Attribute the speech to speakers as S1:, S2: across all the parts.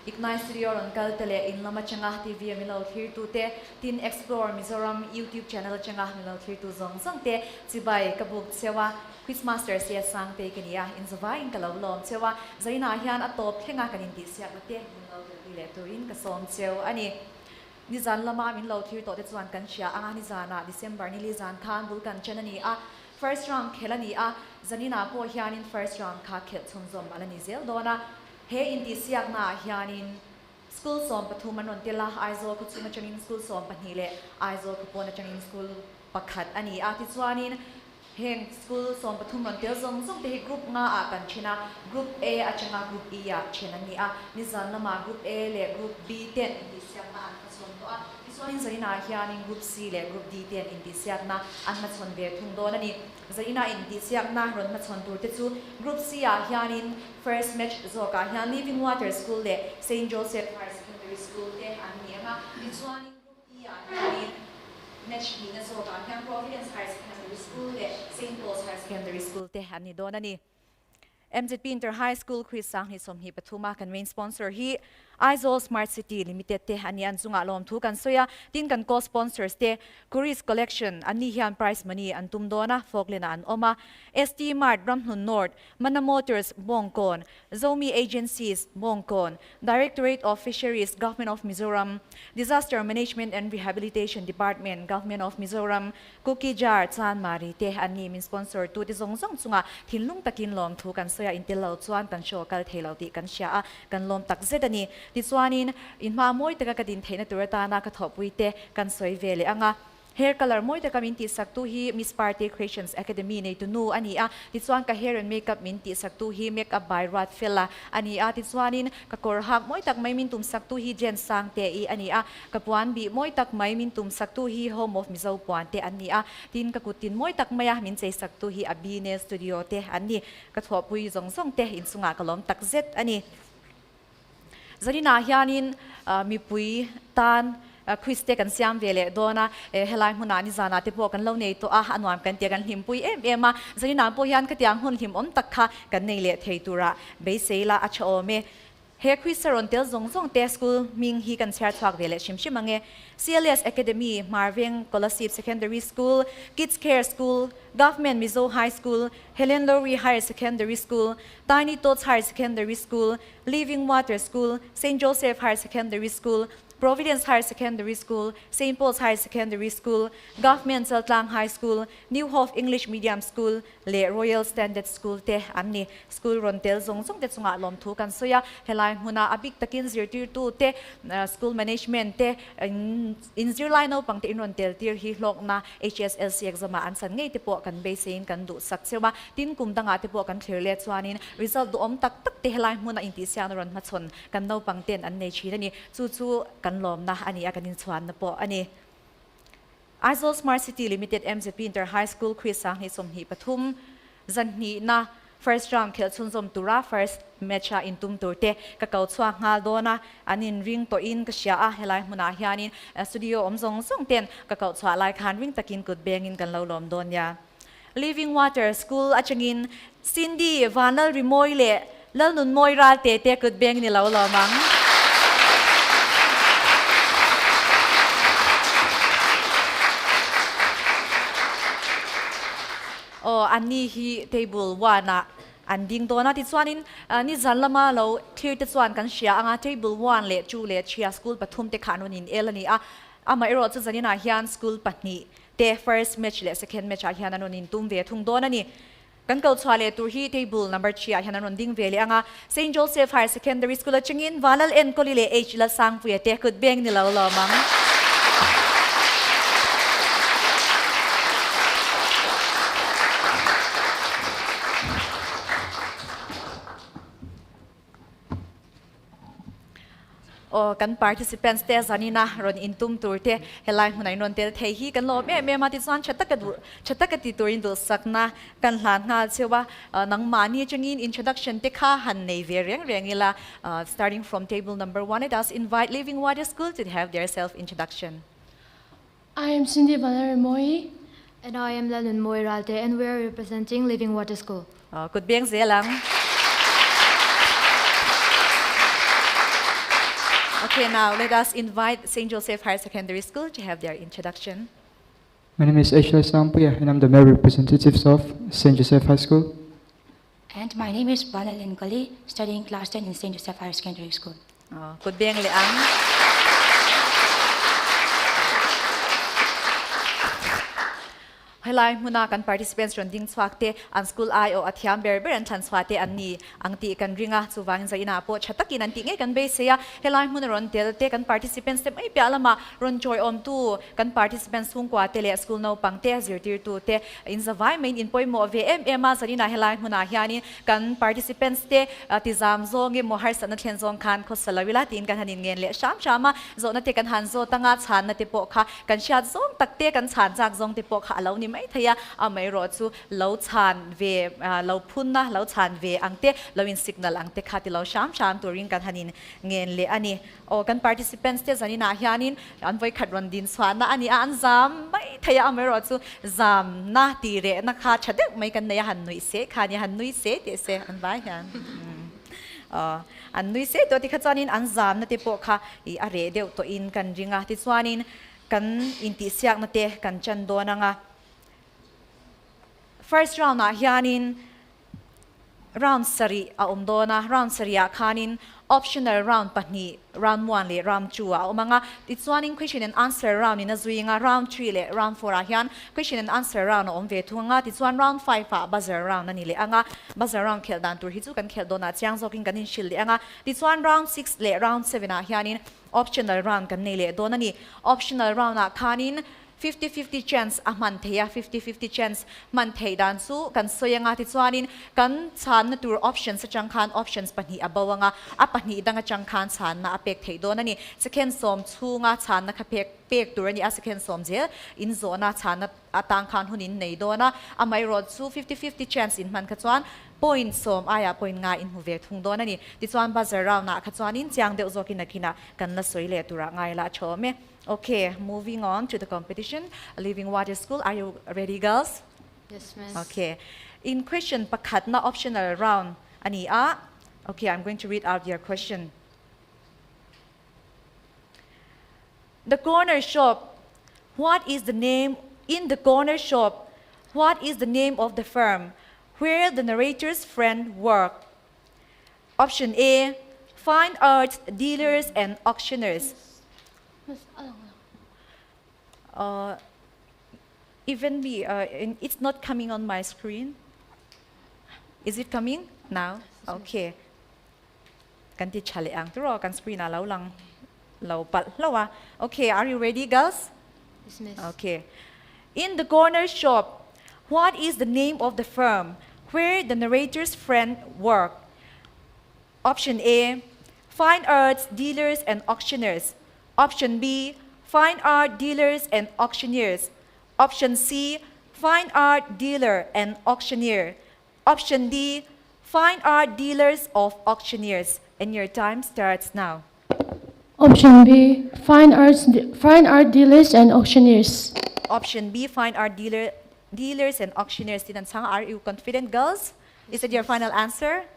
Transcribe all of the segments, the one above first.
S1: Ignite Studio on Kaltele in Lama Changah TV Milo here to te Tin Explore Mizoram YouTube channel Changah Milo here to Zong Zong te Zibai Kabuk Sewa Quizmaster Sia Sang te Kenia in Zava in Kalawlom Sewa Zaina Hian Atop Henga Kaninti Siakate Milo Turin Kason Seo Ani Nizan Lama Milo here to Tetsuan Kanshia Anizana December Nilizan Khan Bulkan Chanani first round Kelani Zanina Po Hian in first round Ka Kel Tunzom Alanizel Dona He in this yak na hianin school som pathuman on tila Aizawl kutsuma changin school som panhile Aizawl kupona changin school pakhat ani ati chuanin heng school som pathum on tel zong zong te group nga a kan china group A a changa group E ya chenani nizan lama group A le group B 10 in this yak na an pason to chuanin zarina hianin group C le group D 10 in this yak na an machon ve thung don ani zarina in this yak na ron machon tur te chu group C a hianin first match zoka hian Living Water School le St. Joseph Higher Secondary School te ani anga chuanin group E a hianin match ni na zoka hian Providence Higher Secondary School le St. Paul's Higher Secondary School te ani don ani MZP Inter High School quiz sang ni somhi pathuma kan main sponsor hi Aizawl Smart City Limited te ani an chunga lom thu kan soya tin kan co sponsors te Kuris Collection ani hian prize money an tum dona foklena an oma ST Mart Ramhnun North Mana Motors Bongkon Zomi Agencies Bongkon Directorate of Fisheries Government of Mizoram Disaster Management and Rehabilitation Department Government of Mizoram Cookie Jar Chan Mari te ani min sponsor tu ti zong zong chunga thinlung takin lom thu kan soya intel chuan kan show kal thelo ti kan sha kan lom tak zedani ti chuanin in ma moi taka kadin theina turata na ka thopui te kan soi vele anga hair color moi taka minti saktu hi Miss Party Creations Academy nei tu nu ani ti chuan ka hair and makeup minti saktu hi makeup by Radfella ani ti chuanin ka kor hak moi tak mai min tum saktu hi Jen Sang te I ani ka puan bi moi tak mai min tum saktu hi Home of Mizo Puan te ani tin ka kutin moi tak maya min chei saktu hi Abine Studio te ani ka thopui zong zong te in sunga kalom tak zet ani Zarina hianin mipui tan Christe kan siam vele dona helai huna ni zana te po kan lo nei to anwam kan te kan himpui ema zarina po hian ka tiang hun him om takha kan nei le theitura beiseila achome he Christaron tel zong zong te school ming hi kan chhar thak vele shimshim ange CLS Academy Marvin Colosseum Secondary School Kids Care School Government Mizo High School Helen Lowry Higher Secondary School Tiny Tots Higher Secondary School Living Water School St. Joseph Higher Secondary School Providence Higher Secondary School, St. Paul's Higher Secondary School, Government Saltlang High School, New Hope English Medium School, Le Royal Standard School te ani school rontel zong zong te chunga lom thu kan soya helai huna abik takin zirtir tu te school management te in zirlai no pangte in rontel tir hi hlok na HSLC exam an san ngei te po kan basein kan du sak sewa tin kum danga te po kan clear le chuanin result du om tak tak te helai huna inti sian ron ma chon kan no pangten an nei chhirani chu chu lom na ani akanin chuan na po ani Aizawl Smart City Limited MZP Inter High School quiz sang ni somhi pathum zanni na first round khel chunzom tura first match in tum turte ka kau chwa ngal dona anin ring to in ka sia helai muna hianin studio omzong song ten ka kau chwa lai khan ring takin kut bengin kan lo lom don ya Living Water School achangin Cindy Vanal Rimoy le lalnun moi ral te kut beng ni lo lomang ani hi table 1 na anding to na ti chuanin ni zanlama lo clear te chuan kan sia anga table 1 le 2 le 3 school pathum te khanun in elani ama ero chu zanina hian school pahni te first match le second match hian anon in tum ve thung don ani kan kal chwale tur hi table number 3 hian anon ding vele anga St. Joseph Higher Secondary School achingin Valal en kolile H la sang pu te kut beng ni lo mang kan participants te zanina ron intum turte helai hunai non tel thei hi kan lo me ma ti chuan chatakati turin dul sakna kan hlan nga chewa nang mani changin introduction te kha han nei ve rengila starting from table number 1 let us invite Living Water School to have their self introduction.
S2: I am Cindy Valerie Moi.
S3: And I am Lalun Moi Ralte, and we are representing Living Water School.
S1: Good being zelang. Okay, now let us invite St. Joseph Higher Secondary School to have their introduction.
S4: My name is Aizawl, and I'm the male representative of St. Joseph High School.
S5: And my name is Banalin Kali, studying class 10 in St. Joseph Higher Secondary School.
S1: Could be ang liang. Helai muna kan participants ronding swakte an school ai o athiam berber an transwate anni angti kan ringa chuwangin zaina po chatakin anti nge kan beseya helai muna ron telte kan participants te mai pyalama ron joy om tu kan participants hung kwa tele school no pangte zirtir tu te in zawai main in poimo vmm zarina helai muna hiani kan participants te tizam zo nge mo har sana thlen zong khan kho salawila tin kan hanin ngen le sham shama zo na te kan han zo tanga chan na te po kha kan shat zong takte kan chan jak zong te po kha alo ni mai thaya amai ro chu lo chan ve lo phun na lo chan ve angte lo in signal angte khati lo sham sham turing kan hanin ngen le ani o kan participants te zani na hianin an voi khat ron din swa na ani an zam mai thaya amai ro chu zam na ti re na kha chadek mai kan ne han nui se kha ni han nui se te se an vai han an nui se to ti kha chanin an zam na te po kha I are deu to in kan ringa ti chuanin kan inti siak na te kan chan do na nga first round na hianin round sari a omdona round sari a khanin optional round pahni round 1 le round 2 a omanga tichuanin question and answer round in a zuinga round 3 le round 4 a hian question and answer round om ve thunga tichuan round 5 a buzzer round ani le anga buzzer round khel dan tur hi chu kan khel dona chiang zoking kan in shil le anga tichuan round 6 le round 7 a hianin optional round kan nei le donani optional round a khanin 50-50 chance a man theya 50-50 chance man thei dan su kan soyanga ti chuanin kan chan na tur options chang khan options pani abawanga a pani danga chang khan chan na apek thei don ani second som chunga chan na khapek pek tur ani a second som je in zona chan na atang khan hunin nei dona amai road chu 50-50 chance in man ka chuan point som aya point nga in huve thung don ani ti chuan buzzer round na kha chuanin chiang deu zokina kina kan na soile tura ngai la chome. Okay, moving on to the competition. Living Water School, are you ready, girls?
S3: Yes, miss.
S1: Okay. In question pakhat na optional round ani a. Okay, I'm going to read out your question. The corner shop. What is the name in the corner shop? What is the name of the firm where the narrator's friend worked? Option A, fine arts dealers and auctioneers. Even me, it's not coming on my screen. Is it coming now? Okay. Kanti chale ang turo kan screen alaw lang law pat lawa. Okay, are you ready, girls?
S3: Yes, miss.
S1: Okay. In the corner shop, what is the name of the firm where the narrator's friend worked? Option A, fine arts dealers and auctioneers. Option B, fine art dealers and auctioneers. Option C, fine art dealer and auctioneer. Option D, fine art dealers of auctioneers. And your time starts now.
S2: Option B, fine art dealers and auctioneers.
S1: Option B, fine art dealers and auctioneers. Are you confident, girls? Is that your final answer?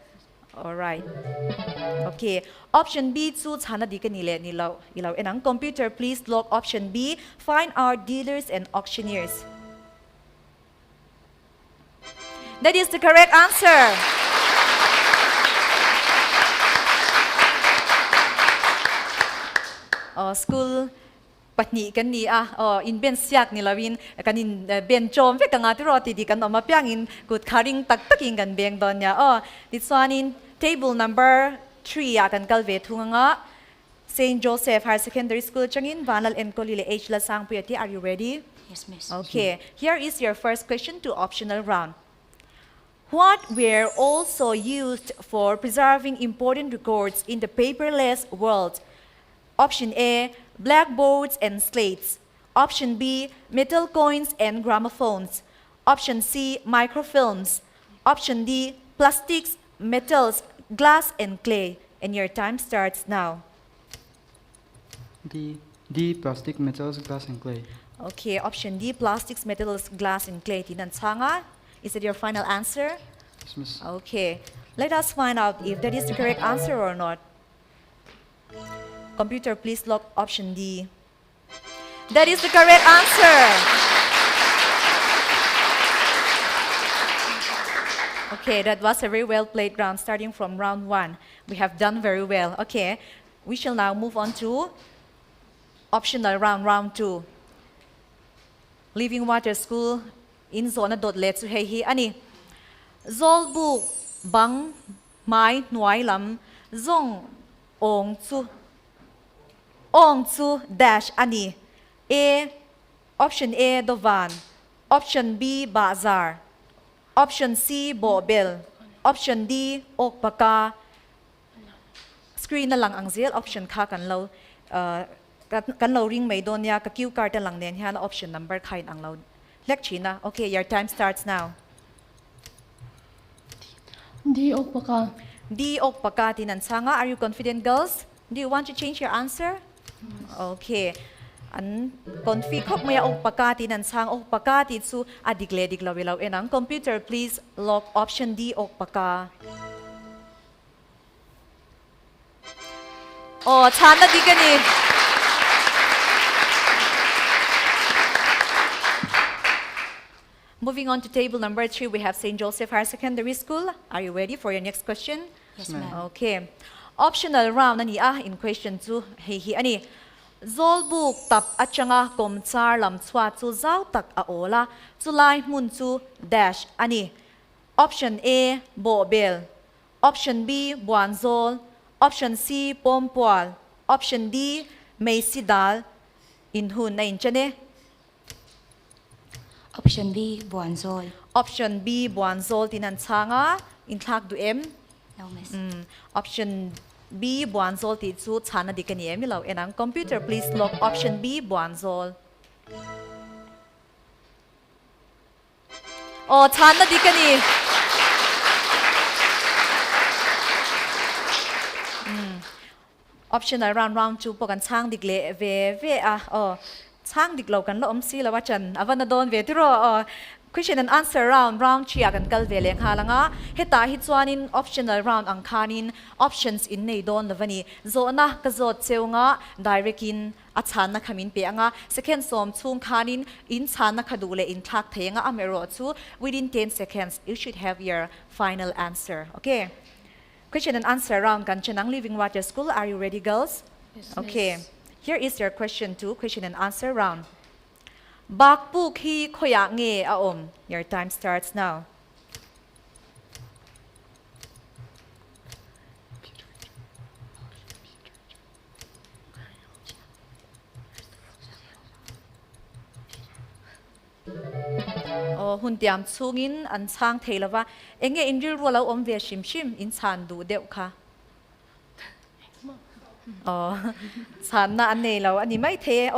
S1: All right. Okay. Option B, chu chana di kanile nilaw enang computer, please log option B, fine art dealers and auctioneers. That is the correct answer. School patni kan ni in ben siak ni lawin kanin ben chom ve kanga tiro ti di kan ma pyangin kut kharing tak taking kan beng don ya this one in table number 3 akan kalve thunga St. Joseph Higher Secondary School changin Vanal and Kolile H la sang puyati. Are you ready?
S5: Yes, miss.
S1: Okay, here is your first question to optional round. What were also used for preserving important records in the paperless world? Option A, blackboards and slates. Option B, metal coins and gramophones. Option C, microfilms. Option D, plastics, metals, glass and clay. And your time starts now.
S4: D, plastic, metals, glass, and clay.
S1: Okay, option D, plastics, metals, glass and clay. Tinanchanga, is it your final answer?
S4: Yes, miss.
S1: Okay, let us find out if that is the correct answer or not. Computer, please lock option D. That is the correct answer. Okay, that was a very well played round starting from round 1. We have done very well. Okay, we shall now move on to optional round 2. Living Water School in zone dot let to hey ani. Zol book bang mai nuai lam zong ong chu dash ani. A option A Dovan, option B Bazar, option C Bobel, option D Okpaka. Screen na lang ang zil option ka kan lo ring may don ya ka cue card na lang nen na option number kain ang lo. Lecture na. Okay, your time starts now.
S2: D. Okpaka.
S1: D Okpaka tinansanga. Are you confident, girls? Do you want to change your answer? Okay. An config kok maya Okpaka tinansang Okpaka titsu adigle diglawilaw enang. Computer, please lock option D Okpaka. Oh, chana di gani. Moving on to table number 3, we have St. Joseph Higher Secondary School. Are you ready for your next question?
S5: Yes, ma'am.
S1: Okay. Optional round nani in question 2. Hey ani. Zol book tap achanga komchar lam chwa chu zau tak a ola chu lai mun chu dash ani. Option A Bobel, option B Buanzol, option C Pompwal, option D Meisidal in hun na inchane.
S5: Option B, Buanzol.
S1: Option B Buanzol tinansanga in thak du em.
S5: No, miss.
S1: Option B Buanzol ti chu chana dikani em lo enang. Computer, please lock option B Buanzol. Oh, chana dikani. Option round 2 po kan chang digle ve chang diglo kan lo si la wachan avana don ve tiro question and answer round 3 kan kal ve leng halanga heta hi chuanin optional round ang khanin options in nei don lavani zo na ka zo cheunga direct in a chan na khamin pe anga second som chung khanin in chan na khadule in thak thenga amero chu within 10 seconds you should have your final answer. Okay, question and answer round kan chenang Living Water School. Are you ready, girls?
S2: Yes,
S1: Okay. Here is your question 2, question and answer round. Bak pu khi khoya nge a om. Your time starts now. Oh, hun tiam chungin an chang theilawa enge inril rola om ve shim in chan du deuh kha. Oh, chan na ane lo ani mai the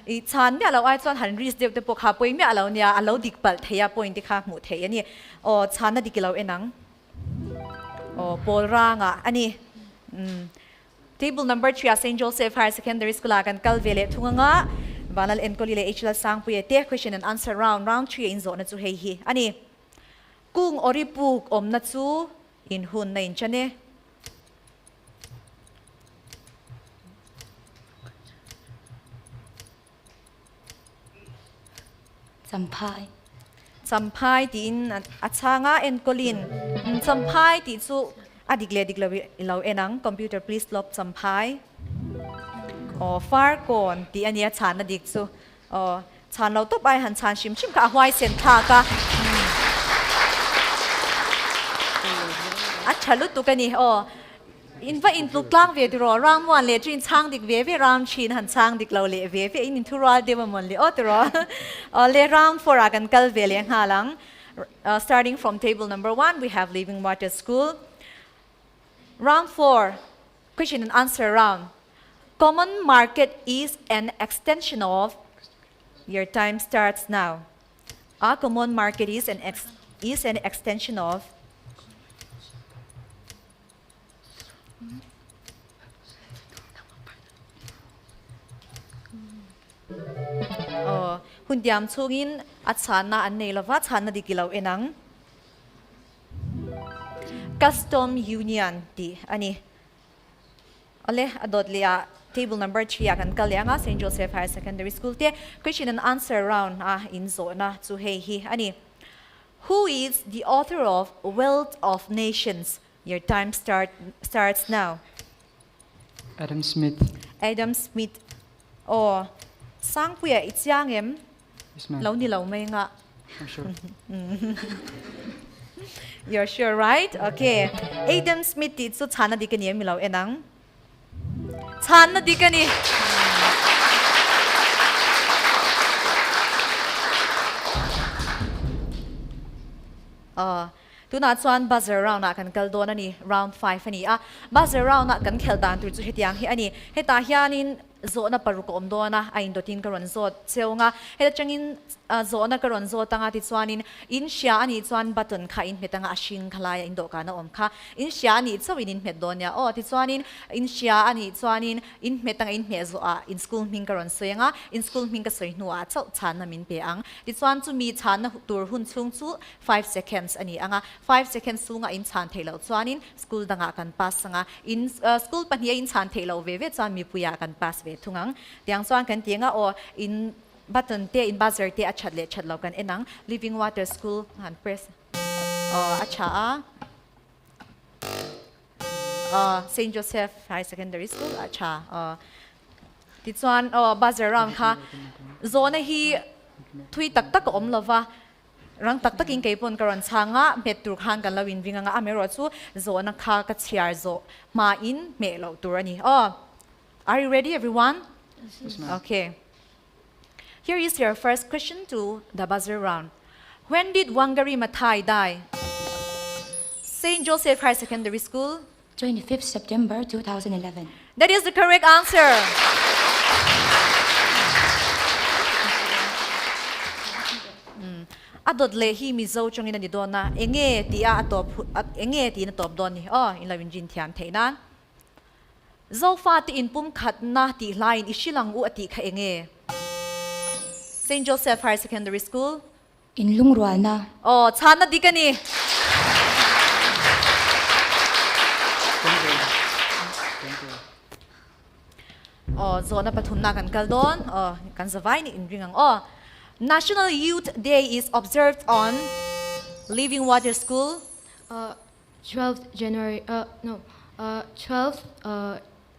S1: I chan ne lo ai chuan han ris deuh te po kha poi me alo nia alo dikpal theya point kha mu the ani chan na dikilo enang pol ranga ani table number 3 St. Joseph Higher Secondary School kan kalvele thunganga banal enkoli le HL sang puye question and answer round 3 in zone chu hei hi ani kung oripuk om na chu in hun na in chane. Sampai din achanga enkolin sampai ti chu adigle ilo enang. Computer, please lock sampai. Far kon ti ania chan na dik chu chan lo to bai han chan shim ka hwai sen tha ka achalu tu kani inva in tu klang ve dro ram wan le trin chang dik ve ram chin han chang dik lo le ve in tu ra de mon le otro le round 4 agan kal ve le halang. Starting from table number 1, we have Living Water School. Round 4, question and answer round. Common market is an extension of. Your time starts now. A common market is an extension of. Hundiam chungin at sana an neilava sana dikilaw enang. Custom union di ani. Ale adot liya table number 3 akan kalyanga St. Joseph Higher Secondary School te question and answer round in zo na chu hei hi ani. Who is the author of Wealth of Nations? Your time starts now.
S4: Adam Smith.
S1: Adam Smith. Oh, sang puya ityang em.
S4: Yes, ma'am.
S1: Lau ni lau mai nga.
S4: I'm sure.
S1: You're sure, right? Okay. Adam Smith ti chu chana di kani mi lau enang. Chana di kani. Tu na chuan buzzer round na kan kal don ani round 5 ani buzzer round na kan khel dan tu chu hetiang hi ani heta hianin zo na paruk om do na ain do tin karon zo cheunga heta changin zo na karon zo tanga ti chuanin in sha ani chuan button kha in metanga ashing khalaya in do ka na om kha in sha ani chawin in met donya ti chuanin in sha ani chuanin in metanga in me zo in school ming karon soenga in school ming ka soi nuwa chau chan na min pe ang ti chuan chu mi chan na tur hun chung chu 5 seconds ani anga 5 seconds sunga in chan thailo chuanin school danga kan pass anga in school pahnia in chan thailo ve chuan mi puya kan pass ve thungang tiang chuan kan tianga in button te in buzzer te achat le chat lo kan enang Living Water School han press acha St. Joseph High Secondary School acha ti chuan buzzer round kha zona hi thui tak tak om lova rang tak takin keipon karon changa metur khan kan lawin winga nga amero chu zona kha ka chiar zo ma in me lo turani are you ready everyone?
S4: Yes, ma'am.
S1: Okay. Here is your first question to the buzzer round. When did Wangari Maathai die? St. Joseph Higher Secondary School.
S5: 25th September 2011.
S1: That is the correct answer. Adot le hi mi zo chong ina ni don na enge ti a atop enge ti na top don ni in lawin jin thiam theinan zo fa ti in pum khat na ti line isilang u ati kha enge St. Joseph Higher Secondary School.
S5: In Lungrua na.
S1: Chana di kani. Zona pathum na kan kaldon kan zawai ni in ringang National Youth Day is observed on Living Water School.
S3: 12th January. No. 12th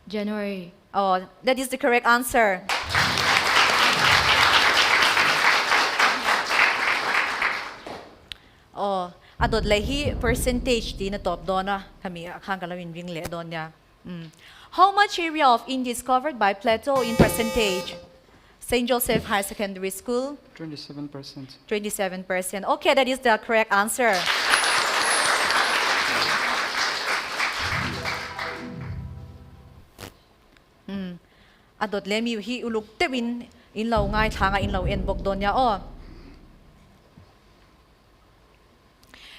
S3: January.
S1: That is the correct answer. Adot lehi percentage di na top dona kami akang kalawin ring le donya. How much area of India is covered by plateau in percentage? St. Joseph Higher Secondary School.
S4: 27%.
S1: 27%. Okay, that is the correct answer. Adot lemi hi uluk tewin in law ngai thanga in law en bok donya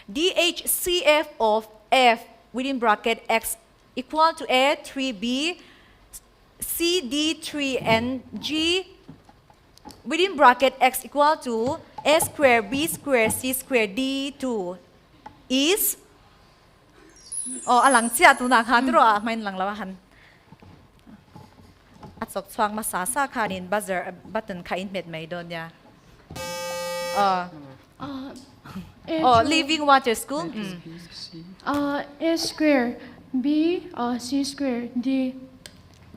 S1: DHCF of F within bracket X equal to A 3B C D 3 and G within bracket X equal to A square B square C square D 2 is alang chia tu na kha tro main lang lawahan atsok chuang ma sa khanin buzzer button kha in met mai don ya Living Water School.
S2: A square B C square D.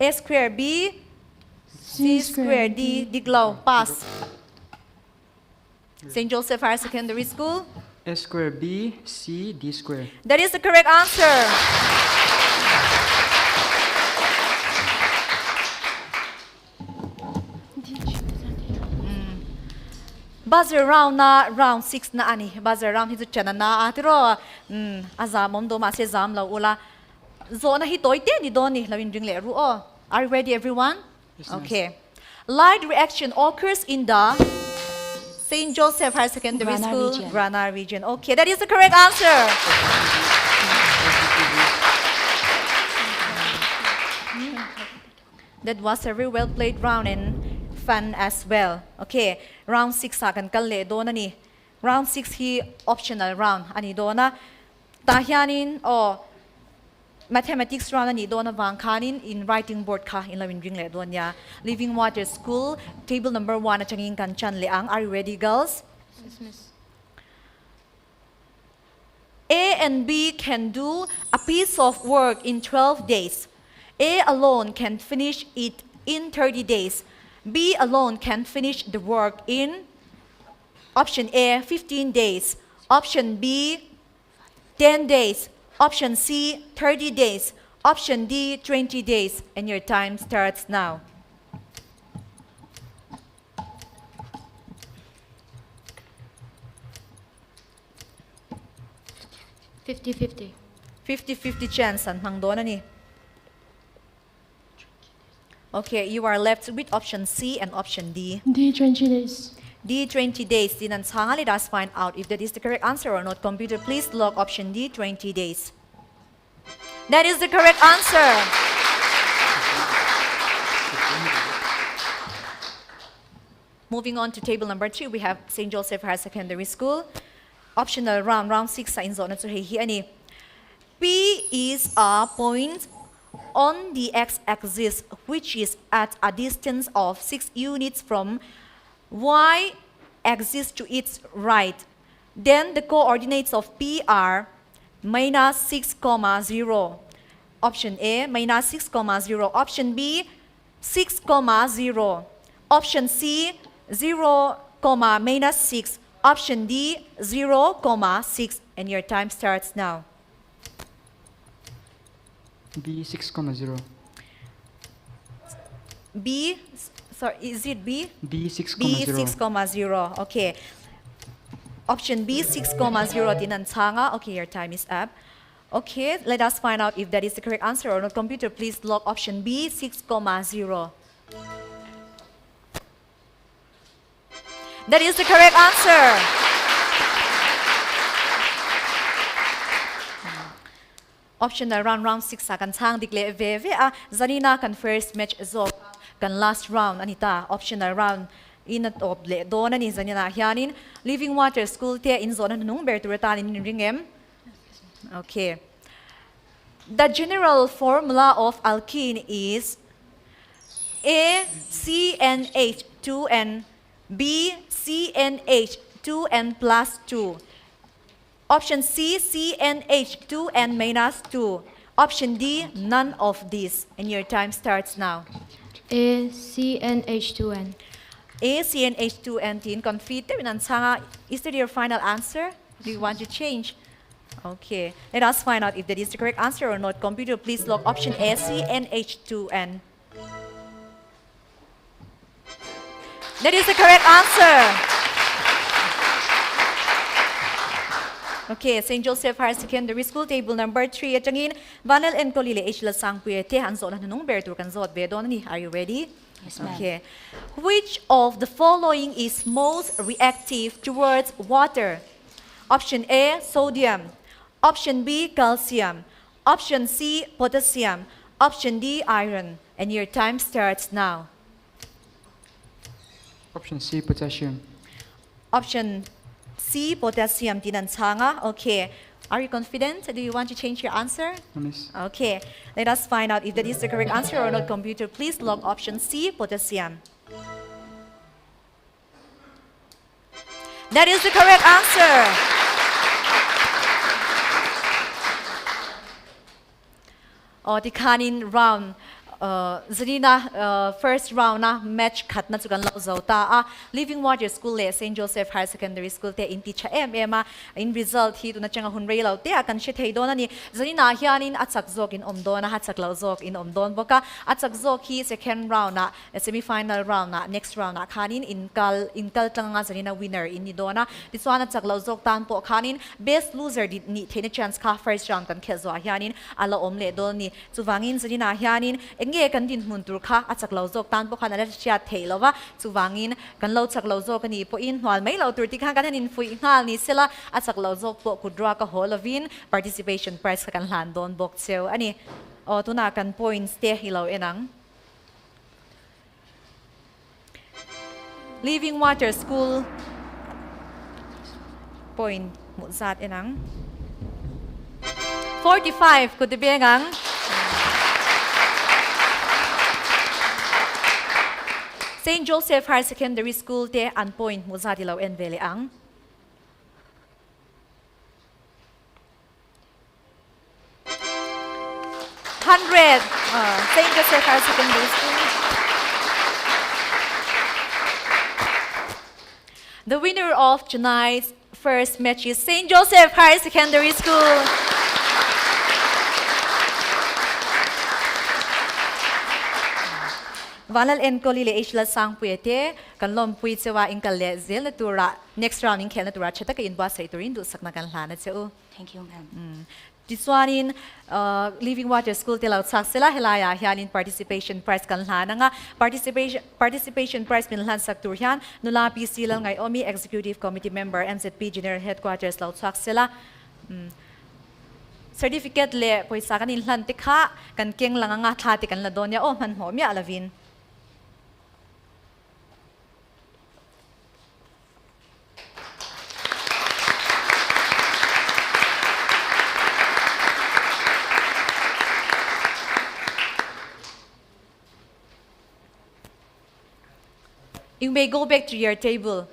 S1: A square B C square D diglaw pass. St. Joseph Higher Secondary School.
S4: S square B C D square.
S1: That is the correct answer. Buzzer round na round 6 na ani buzzer round hi chu chana na atiro azamom do ma se zam lo ula zo na hi toite ni do ni lawin ring le ru are you ready everyone?
S4: Yes,
S1: okay. Light reaction occurs in the St. Joseph Higher Secondary
S5: Grana
S1: School
S5: region.
S1: Grana region. Okay, that is the correct answer. That was a very well played round and fun as well. Okay, round 6 akan kalle do na ni. Round 6 hi optional round ani do na. Tahyanin mathematics round ani dona wang khanin in writing board kha in lawin ring le donya Living Water School table number 1 achangin kan chan le ang. Are you ready, girls?
S3: Yes, miss.
S1: A and B can do a piece of work in 12 days. A alone can finish it in 30 days. B alone can finish the work in option A 15 days, option B 10 days, option C 30 days, option D 20 days, and your time starts now.
S3: Fifty-fifty.
S1: 50-50 chance an hang doon ani. Okay, you are left with option C and option D.
S2: D 20 days.
S1: D 20 days. Dinan sanga, let us find out if that is the correct answer or not. Computer, please log option D 20 days. That is the correct answer. Moving on to table number 2, we have St. Joseph Higher Secondary School. Optional round 6 sa inzo na to hi ani. P is a point on the x-axis which is at a distance of 6 units from y-axis to its right. Then the coordinates of P are minus 6, 0. Option A, minus 6, 0. Option B, 6, 0. Option C, 0, minus 6. Option D, 0, 6. And your time starts now.
S4: B 6,0.
S1: B, sorry, is it B?
S4: B 6,0.
S1: B 6,0. Okay. Option B 6,0 tinanchanga. Okay, your time is up. Okay, let us find out if that is the correct answer or not. Computer, please log option B 6,0. That is the correct answer. Option na round 6 sa kan chang dikle ve zanina kan first match zo kan last round anita. Option na round in at oble do na ni zanina hianin Living Water School te in zona nung ber turetanin in ringem. Okay. The general formula of alkene is A CnH2n, B CnH2n plus 2. Option C, CnH2n minus 2. Option D, none of these. And your time starts now.
S3: A CnH2n.
S1: A, CnH2n tin confite sanga. Is that your final answer? Do you want to change? Okay. Let us find out if that is the correct answer or not. Computer, please log option A, CnH2n. That is the correct answer. Okay, St. Joseph Higher Secondary School, table number 3. At angin, Vanel and Kolile Ishla Sang Puyete, Hanzo na nung Bertur Kanzot Bedoni. Are you ready?
S5: Yes, ma'am.
S1: Okay. Which of the following is most reactive towards water? Option A, sodium. Option B, calcium. Option C, potassium. Option D, iron. And your time starts now.
S4: Option C, potassium.
S1: Option C, potassium tinanchanga. Okay. Are you confident? Do you want to change your answer?
S4: Miss.
S1: Okay. Let us find out if that is the correct answer or not. Computer, please log option C, potassium. That is the correct answer. Tikanin round. Zanina first round na match cut na tukan lauzaw ta Living Water School le St. Joseph Higher Secondary School te in teacher in result hi tu na changa hunrei lau te akan shit hey dona ni zanina hianin atsak zok in omdona hatsak lauzok in omdon boka atsak zok hi second round na semi final round na next round na khanin in kal tanga zanina winner in ni dona diswana atsak lauzok tan po khanin best loser di ni thena chance ka first round kan khezo hianin ala omle don ni chuwangin zanina hianin nge kan din muntur kha achak lauzok tan po khana la chia theilowa chuwangin kan lo chak lauzok ani po in hwal mai lo tur ti khan kan in fui ngal ni sela achak lauzok po kudra ka holovin participation prize kan hlan don bok cheu ani tuna kan points te hilo enang Living Water School point muzat enang 45 could be ngang St. Joseph Higher Secondary School te an point muzati lo en vele ang 100 St. Joseph Higher Secondary School. The winner of tonight's first match is St. Joseph Higher Secondary School. Vanal en ko lile ishla sang puete kan lom pui chewa in kal le zel na tura next round in khel na tura chata ka in ba sai turin du sakna kan hlana cheu
S5: Thank you, ma'am.
S1: Tiswanin Living Water School tilaw saksela helaya hianin participation prize kan hlana nga participation prize min hlan sak tur hian nulapi silal ngai omi executive committee member MZP general headquarters law saksela certificate le poisa kan in hlan tikha kan keng langa nga thati kan la donya o man ho mi alavin You may go back to your table.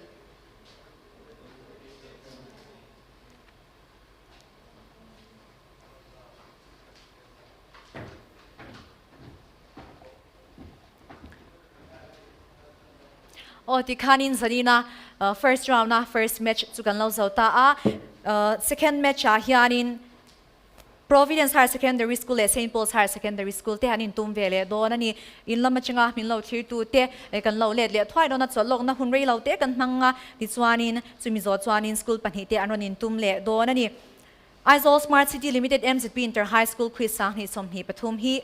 S1: Oh, tikanin zarina first round na first match tukan lau zauta second match hianin Providence Higher Secondary Schoolและ St. Paul's Higher Secondary School ที่หันอินตุ้มเวลโดนนี่อินลำมาจังมินเราที่ตัวเตะกันเราเล็ดถอยโดนนัดสลกนะหุ่นเรเราเตะกันมังดิสวานินจุมิโซจวานินสกูลปัญหิเตอันวันอินตุ้มเละโดนนี่ Aizawl Smart City Limited MZP Inter High School Quiz สังหิสมหิปทุมหิ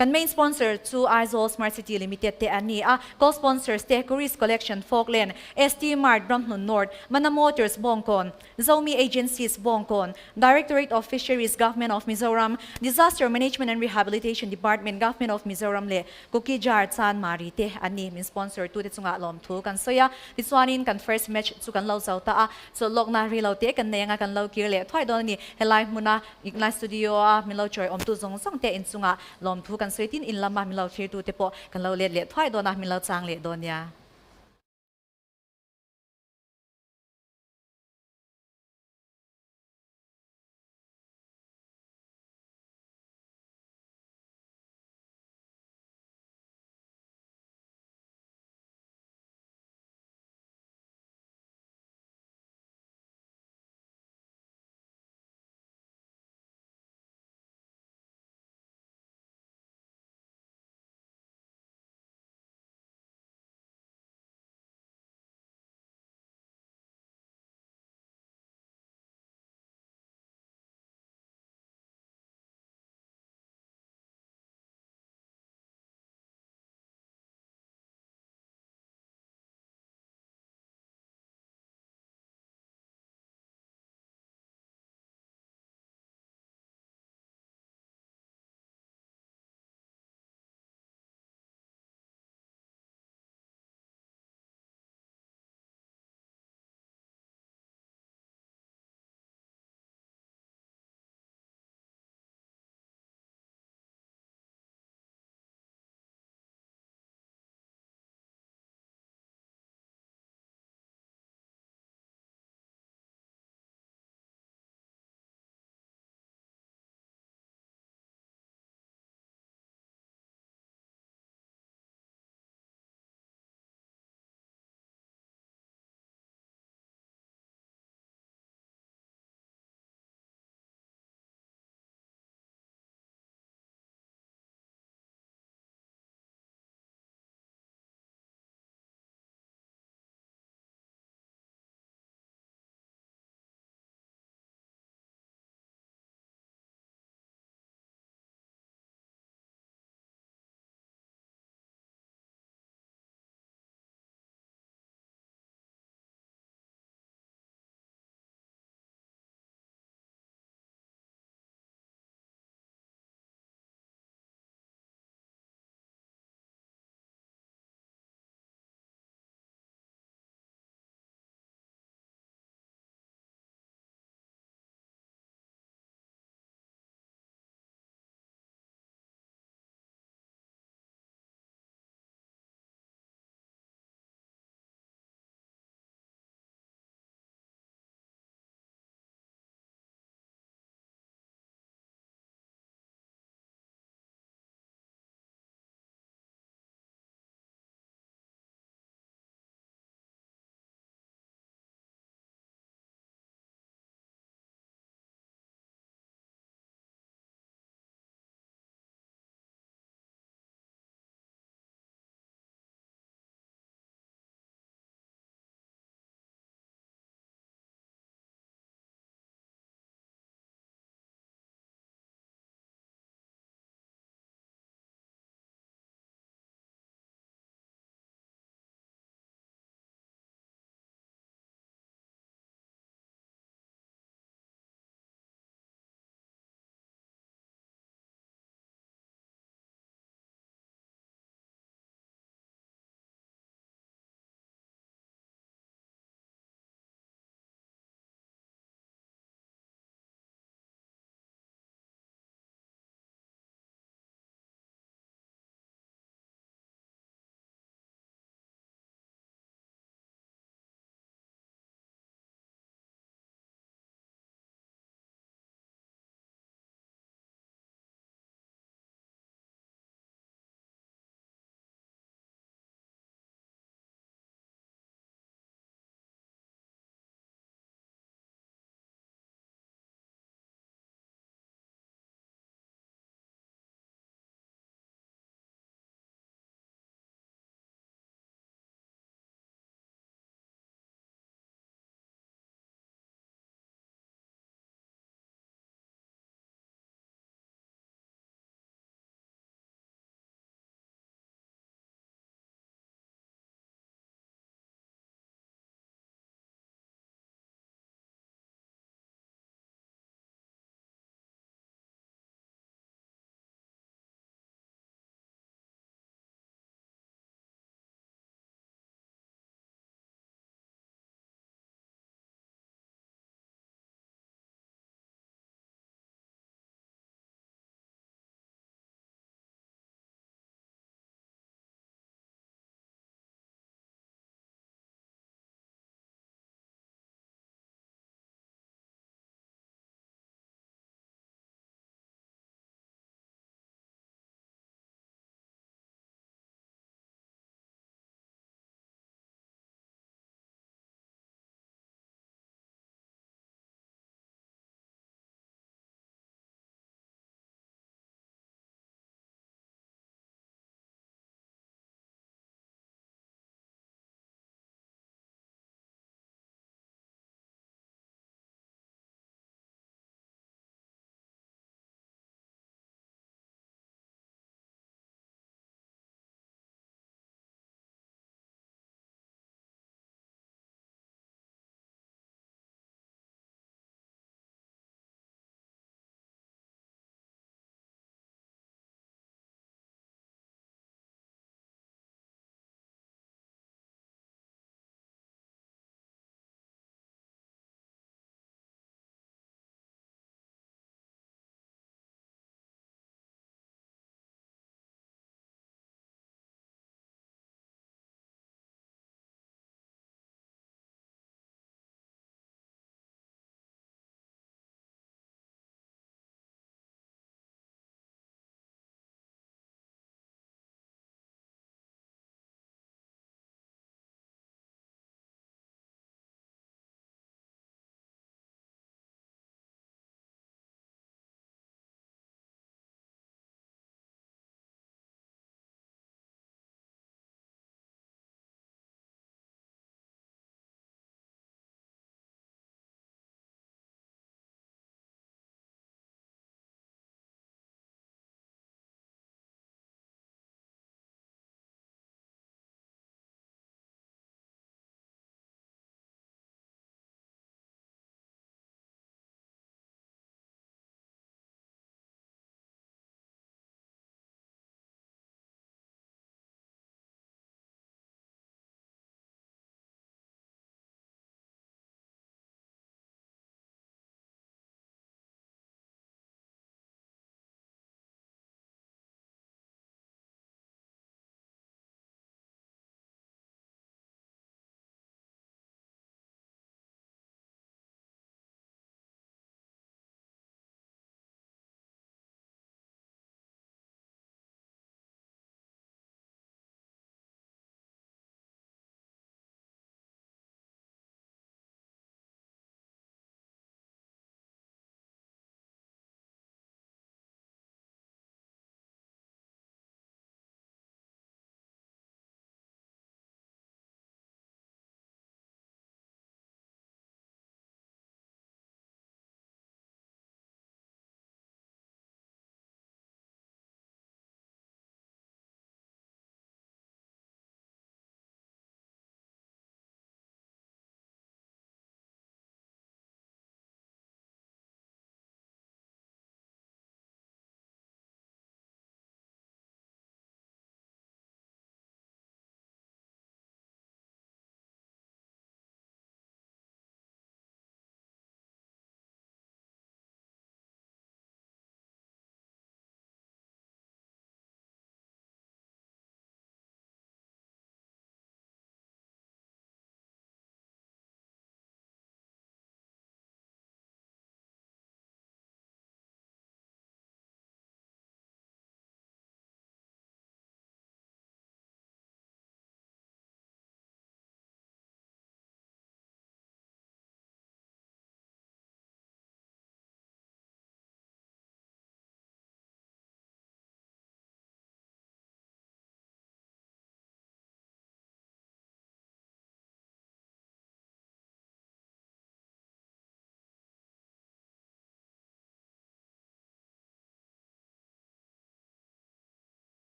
S1: กัน main sponsor to Aizawl Smart City Limited เตอันนี้co-sponsors เต Couriers Collection Falkland ST Mart Brampton North Mana Motors Bongkon Zomi Agencies Bongkon Directorate of Fisheries Government of Mizoram Disaster Management and Rehabilitation Department Government of Mizoram เล Kuki Jar Chan Mari เตอันนี้ main sponsor ตัวเตจุงะลอมทูกันso ya ดิสวานินกัน first match จุกันเล่าเจ้าตาso ลกนารีเราเตะกันเนงกันเล่าเกียร์เลถอยโดนนี่เฮลัยมุนาอีกไลฟ์สตูดิโอมิเล่าจอยอมตุจงส่งเตอินจุงะลอมทูกันสวยตินอินลำมามิเล่าเชียร์ตัวเตปกันเล่าเล็ดถอยโดนนะมิเล่าจางเล็ดโดนยา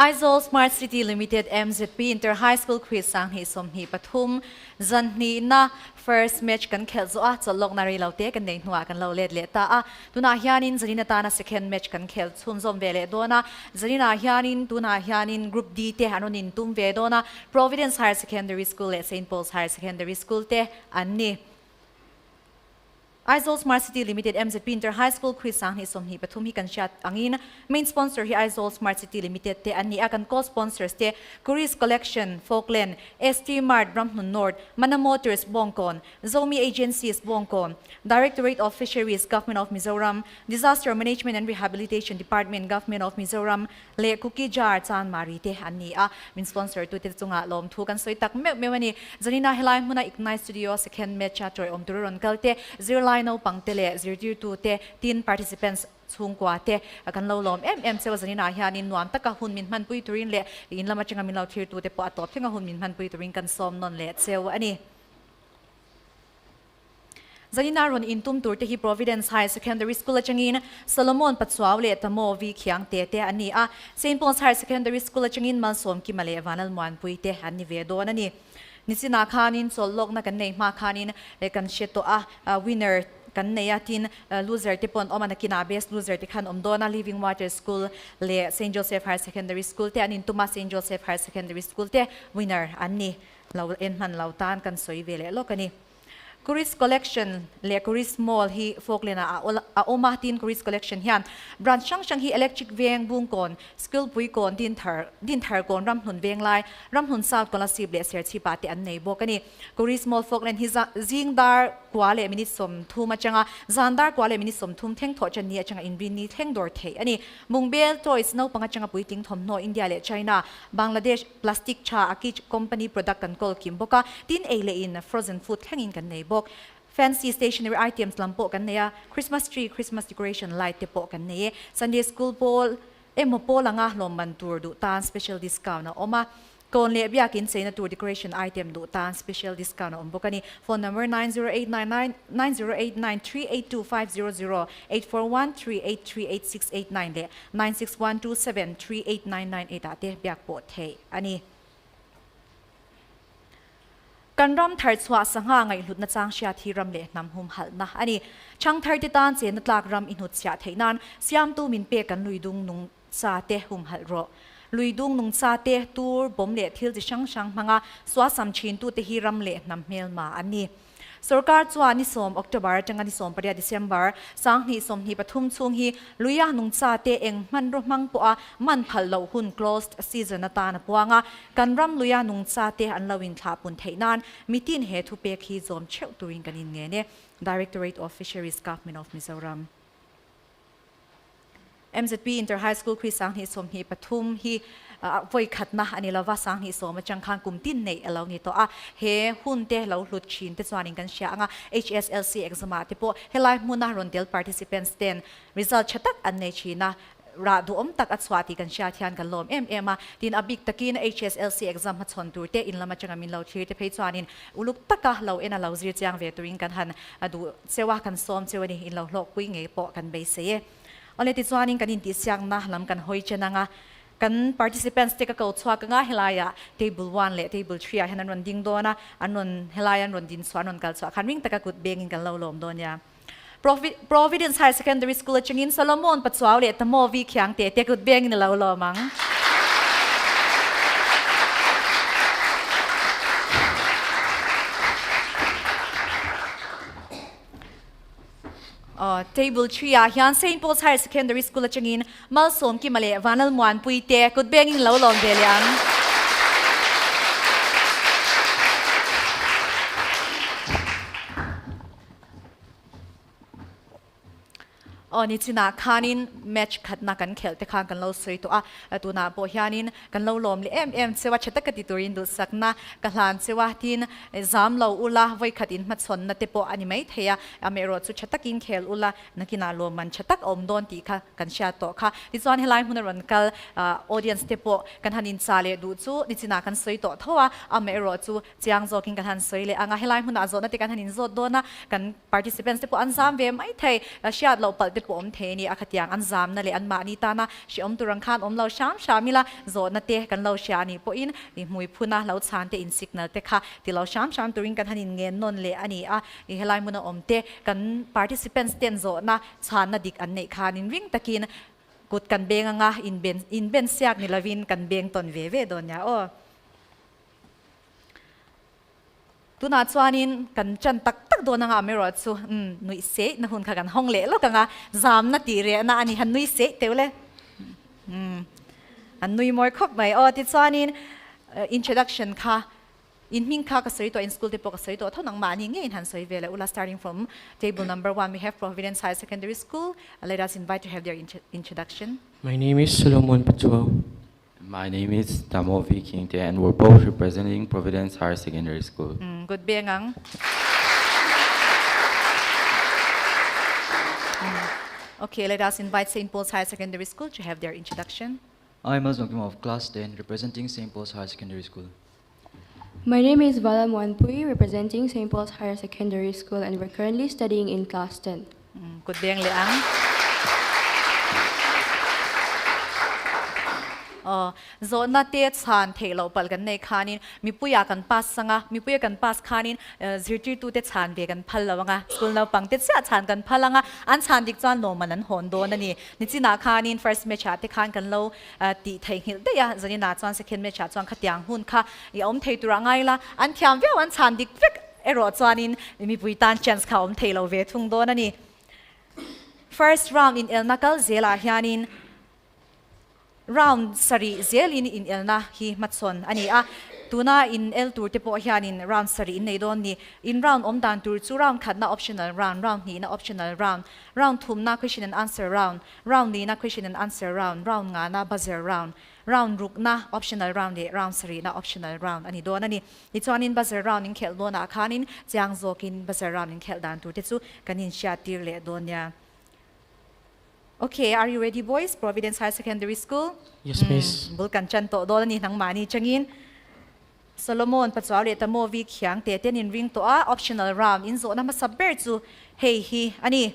S1: Aizawl Smart City Limited MZP Inter High School Quiz sang hi som hi pathum zan ni na first match kan khel zo a cholok na ri laute kan nei hnuwa kan lo let le ta a tuna hianin zanina ta na second match kan khel chhun zom vele dona zanina hianin tuna hianin group D te hanonin tum ve dona Providence Higher Secondary School le St Paul's Higher Secondary School te anni Aizawl Smart City Limited MZP Inter High School Quiz sang hi som hi pathum hi kan shat angin main sponsor hi Aizawl Smart City Limited te anni akan co-sponsors te Kuris Collection Falkland ST Mart Brampton North Mana Motors Bongkon Zomi Agencies Bongkon Directorate of Fisheries Government of Mizoram Disaster Management and Rehabilitation Department Government of Mizoram le Cookie Jar Chan Mari te anni a main sponsor tu te chunga lom thu kan soi tak me mani zanina helai muna Ignite Studio second match chatoy om turon kalte zero line no pangtele 022 te tin participants chung kwa te akan lo lom sewa zanina hianin nuam taka hun min man pui turin le in lama chinga min lo thir tu te po atop thenga hun min man pui turin kan som non le sewa ani zanina ron intum tur te hi Providence High Secondary School achangin Solomon Patsuaw le tamo vi khiang te te ani a St Paul's High Secondary School achangin malsom ki male vanal muan pui te ani ve don ani nisina khanin sollok na kan nei ma khanin le kan sheto a winner kan nei atin loser te pon omana kina best loser te khan omdona Living Water School le St Joseph Higher Secondary School te anin tuma St Joseph Higher Secondary School te winner anni law enman lautan kan soi vele lokani Kuris Collection le Kuris Mall hi Falkland a omatin Kuris Collection hian branch sang hi electric veng bungkon skill pui kon din thar kon ramhun veng lai ramhun south kon la sib le ser chi pa te an nei bokani Kuris Mall Falkland hi zingdar kwale minit som thuma changa zandar kwale minit som thum theng tho chan ni changa inbin ni theng dor the ani mungbel toys no panga changa puiting thom no India le China Bangladesh plastic cha aki company product kan kol kim boka tin eile in frozen food thengin kan nei bok fancy stationery items lampo kan neya Christmas tree Christmas decoration light te po kan nei Sunday school ball emopo langa lom man tour du tan special discount na oma kon le biakin sei na tour decoration item du tan special discount om bokani phone number 9089938250 84138388689 le 9612738998 ate biak po the ani kan ram thar chwa sanga ngai lut na chang sha thi ram le nam hum hal na ani chang thar ti tan che na tlak ram inut sia theinan siam tu min pe kan luidung nung sa te hum hal ro luidung nung sa te tur bom le thil ji sang sang manga swa sam chin tu te hi ram le nam mel ma ani Sarkar chwa ni som October changa ni som paria December sang ni som hi pathum chung hi luya nung cha te eng man ro mang po a man phal lo hun closed season ata na puanga kan ram luya nung cha te an lawin thla pun theinan mitin he thu pe khi zom cheu turing kanin nge ne Directorate of Fisheries Government of Mizoram MZP Inter High School Quiz sang hi som hi pathum hi voi khatna ani lawa sang hi som chang khang kum tin nei alo ni to a he hun te lo hlut chin te chuanin kan sha anga HSLC exam te po helai muna rondel participants ten result chatak an nei china ra du om tak at swati kan sha thian kan lom a tin abik takin HSLC exam ha chon tur te in lama changa min lo thir te phei chuanin uluk taka lo ena lo zir chang ve turin kan han adu sewa kan som chewani in lo hlok pui nge po kan be se ole ti chuanin kan in ti siang na lam kan hoi chenanga kan participants te ka ko chwa ka nga helaya table 1 le table 3 a hanan ron ding dona anon helayan ron din swanon kal chwa khan ring taka kut beng in kan lo lom don ya Providence High Secondary School changin Solomon Patsuaw le tamo vi khyang te te kut beng in lo lomang table 3 a hian St Paul's Higher Secondary School changin malsom ki male vanal muan puite kut bengin lo lom deliang ni china khanin match khatna kan khel te khang kan lo soi to a tuna bo hianin kan lo lom le sewa chata ka ti turin du sakna ka hlan sewa tin exam lo ula voi khatin ma chon na te po ani mai theya amero chu chatakin khel ula nakina lo man chatak om don ti kha kan sha to kha ti chuan helai hun ron kal audience te po kan hanin chale du chu ni china kan soi to thowa amero chu chiang zoking kan han soi le anga helai hun a zo na te kan hanin zo dona kan participants te po ansam ve mai thei sha lo pal te po the ni akhatyang an zam na le an ma ni ta na shi turang khan lo sham shamila zo na te kan lo sha ni po in ni mui phuna lo chan te in signal te kha ti lo sham turing kan hanin ngen non le ani a I helai muna te kan participants ten zo na chan na dik an nei khan in ring takin kut kan beng anga in ben siak ni lavin kan beng ton ve don ya o tuna chuanin kan chan tak do na nga me ro chu nui se na hun kha kan hong le lo ka nga zam na ti re na ani han nui se teule an nui moi khop mai o ti chuanin introduction kha in ming kha ka sari to in school te po ka sari to thonang ma ni nge in han soi vela ula starting from table number 1 we have Providence High Secondary School. Let us invite to have their introduction.
S6: My name is Solomon Patua.
S7: My name is Damovi Kingte, and we're both representing Providence Higher Secondary School.
S1: Good bengang. Okay, let us invite St. Paul's High Secondary School to have their introduction.
S8: I'm Azongkim of Class 10, representing St. Paul's Higher Secondary School.
S9: My name is Vala Muanpui, representing St. Paul's Higher Secondary School, and we're currently studying in Class 10.
S1: Good beng leang. Zo na te chan thelo pal kan nei khanin mi puya kan pas sanga mi puya kan pas khanin zirti tu te chan ve kan phal lawanga school na pang te cha chan kan phalanga an chan dik chan lo manan hon do na ni china khanin first match te khan kan lo ti thai hil de ya zani na chan second match chuan khatyang hun kha I thei tura ngai la an thiam ve an chan dik vek ero chuanin mi pui tan chance kha thei lo ve thung do na ni first round in el nakal zela hianin round sari zelin in elna hi matson ani a tuna in el tur te po hianin round sari in nei don ni in round dan tur chu round khat na optional round ni na optional round thum na question and answer round ni na question and answer round nga na buzzer round ruk na optional round de round sari na optional round ani don ani I chuan in buzzer round in khel don a khanin chiang zokin buzzer round in khel dan tur te chu kanin sha tir le don ya. Okay, are you ready, boys? Providence High Secondary School?
S6: Yes, miss.
S1: Bulkan chan to do ni nang mani changin. Solomon Patswari Tamovi Kyang te ten in ring to a optional round in zo na masaber chu hey hi ani.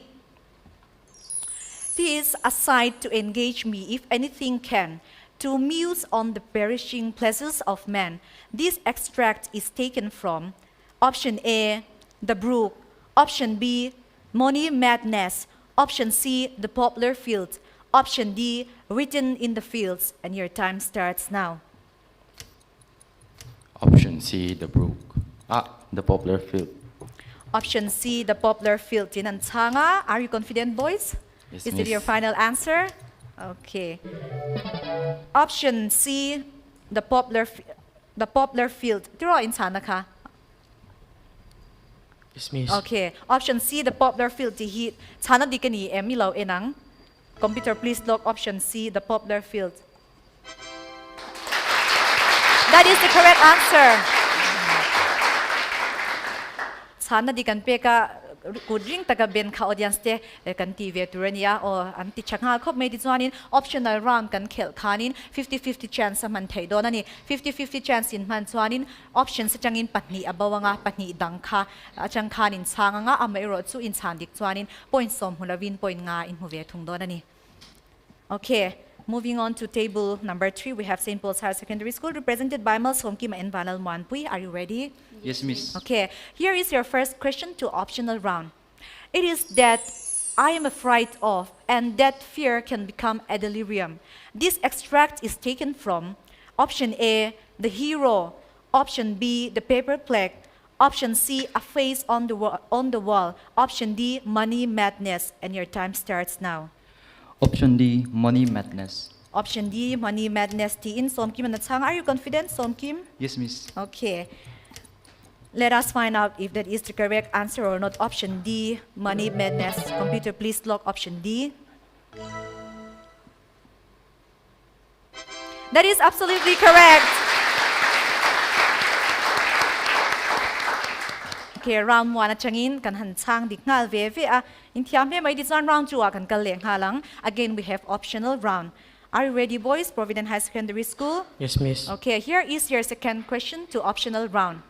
S1: This aside to engage me if anything can to muse on the perishing pleasures of man. This extract is taken from option A, the brook, option B, money madness, option C, the poplar field. Option D, written in the fields. And your time starts now.
S7: Option C, the brook. The poplar field.
S1: Option C, the poplar field. Jinan Changa, are you confident, boys?
S7: Yes,
S1: Is it
S7: miss.
S1: your final answer? Okay. Option C, the poplar field. Tiro in Chana ka?
S6: Yes, miss.
S1: Okay. Option C, the poplar field. Ti Chana di kani emilaw enang. Computer, please log option C, the poplar field. That is the correct answer. Chana di kan peka kudring taga ben ka audience te kan TV turania o anti changa khop mai di chuanin optional round kan khel khanin 50-50 chance man thei don ani 50-50 chance in man chuanin option sa changin patni abawanga patni dangkha achang khanin changa nga amai ro chu in chandik chuanin point som hulavin point nga in huve thung don ani. Okay, moving on to table number 3, we have St. Paul's Higher Secondary School represented by Mal Somkim and Vanal Muanpui. Are you ready?
S8: Yes, miss.
S1: Okay, here is your first question to optional round. It is that I am afraid of, and that fear can become a delirium. This extract is taken from option A, the hero, option B, the paper plague, option C, a face on the wall, option D, money madness, and your time starts now.
S8: Option D, money madness.
S1: Option D, money madness. Tiin Somkim and Natsang. Are you confident, Somkim?
S8: Yes, miss.
S1: Okay. Let us find out if that is the correct answer or not. Option D, money madness. Computer, please log option D. That is absolutely correct. Okay, round 1 at changin kan han chang dik ngal ve ve a in thiam he mai di chan round 2 a kan kal leng halang. Again, we have optional round. Are you ready, boys? Providence High Secondary School?
S6: Yes, miss.
S1: Okay, here is your second question to optional round.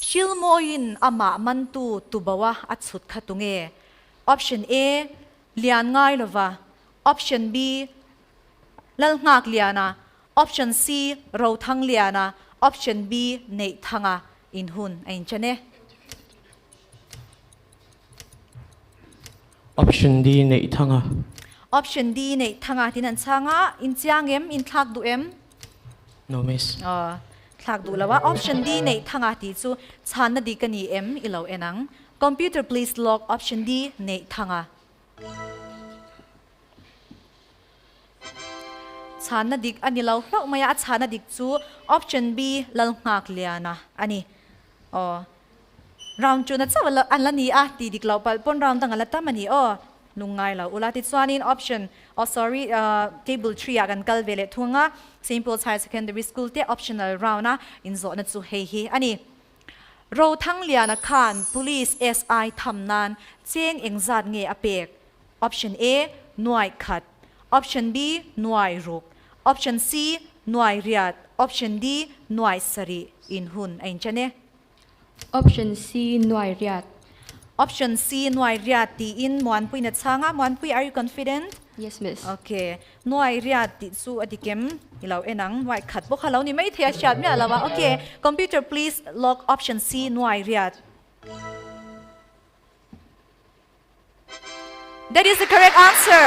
S1: Shilmoyin ama mantu tubawa at sut khatunge. Option A, lian ngai lova option B lal ngak liana option C ro thang liana option B nei thanga in hun ain chane
S6: Option D nei thanga.
S1: option D nei thanga tin an changa in chiang em in thak du em
S6: No, miss.
S1: thak du lawa option D nei thanga ti chu chan na di kani em ilo enang computer please log option D nei thanga chan na dik ani lo hlo maya chan na dik chu option B lal ngak liana ani round chu na chawa an la ni a ti dik lo pal pon round tang ala tamani nungai lo ulati chuanin option table 3 akan kal vele thunga St Paul's High Secondary School te optional round na in zo na chu hei hi ani ro thang liana khan police SI thamnan cheng engzat nge apek option A nuai khat option B nuai ruk option C nuai riat option D nuai sari in hun ain chane
S9: Option C, Nuai Riat.
S1: option C nuai riat ti in muan pui na changa muan pui are you confident
S9: Yes, miss.
S1: okay nuai riat ti chu adikem ilo enang nuai khat bo khalo ni mai thia shat mi alawa okay computer please log option C nuai riat that is the correct answer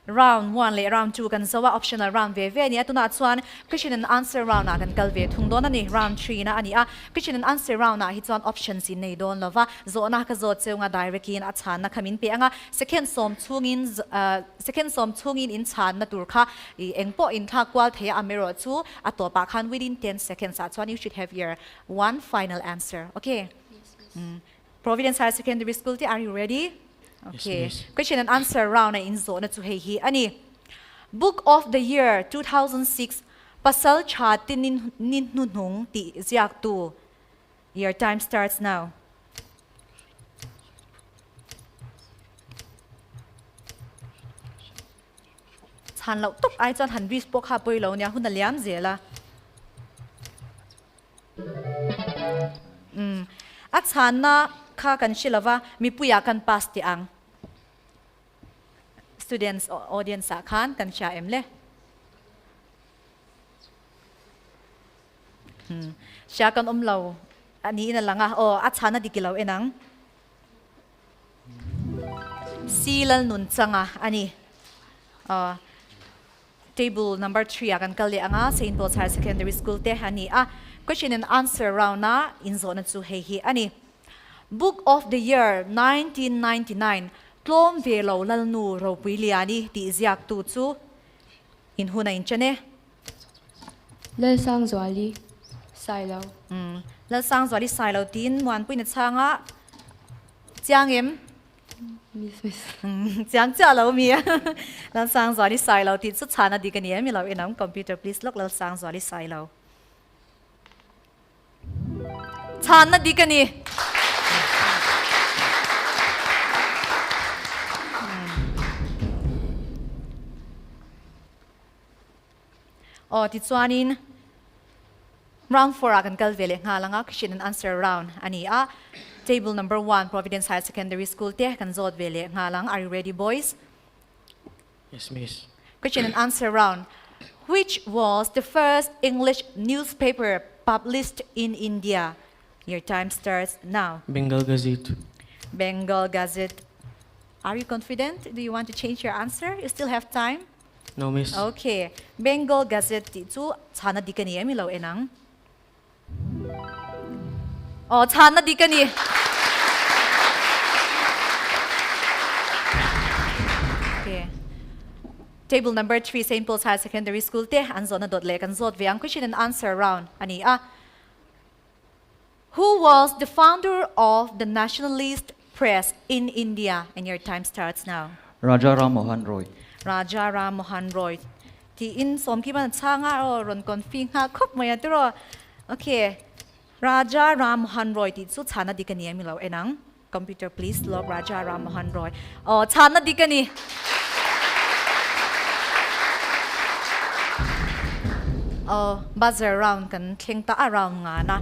S1: round 1 le round 2 kan zawa optional round ve ni atuna chuan question and answer round na kan kalve thungdon ani round 3 na ani a question and answer round na hi chuan options in nei don lova zo na ka zo cheunga direct in a chan na khamin pe anga second som chungin in chan na tur kha engpo in tha kwal thea amero chu atopa khan within 10 seconds a chuan you should have your one final answer okay Providence High Secondary School are you ready Okay.
S6: Yes,
S1: question and answer round in zone to hei hi ani. Book of the year 2006 pasal chat nin nung ti ziak tu. Your time starts now. Chan lo tok ai chon han ris pok ha poi lo nya hun liam zela. At chan na kha kan shilawa mi puya kan pass ti ang students audience sa khan kan sha emle sha kan omlo ani ina langa at chana dikilaw enang silal nun changa ani table number 3 akan kalli anga St Paul's High Secondary School te ani question and answer round na in zone chu hei hi ani Book of the year 1999 Tlom velo lalnu ro puiliani ti ziak tu chu in huna in chane
S9: Lal Sang Zwali, Silo.
S1: la sang zwali sailo tin wan puina changa chiang em
S9: Miss.
S1: chiang cha lo mi la sang zwali sailo ti chu chana dikani mi lo enam computer please look la sang zwali sailo chana dikani ti chuanin round 4 akan kal vele nga langa question and answer round ani table number 1 Providence High Secondary School te kan zot vele nga lang are you ready boys
S6: Yes, miss.
S1: question and answer round which was the first English newspaper published in India your time starts now
S6: Bengal Gazette.
S1: Bengal Gazette are you confident do you want to change your answer you still have time
S6: No, miss.
S1: Okay, Bengal Gazette ti chu chana dikani mi lo enang. Chana dikani. Okay. Table number 3 St Paul's High Secondary School te anzona dot le kan zot veang question and answer round ani Who was the founder of the nationalist press in India and your time starts now.
S8: Raja Ram Mohan Roy.
S1: Raja Ram Mohan Roy. Ti in som ki ban changa ron confing ha khop maya tro. Okay. Raja Ram Mohan Roy ti chu chana dikani mi lo enang. Computer please log Raja Ram Mohan Roy. Chana dikani. Buzzer round kan thleng ta around nga na.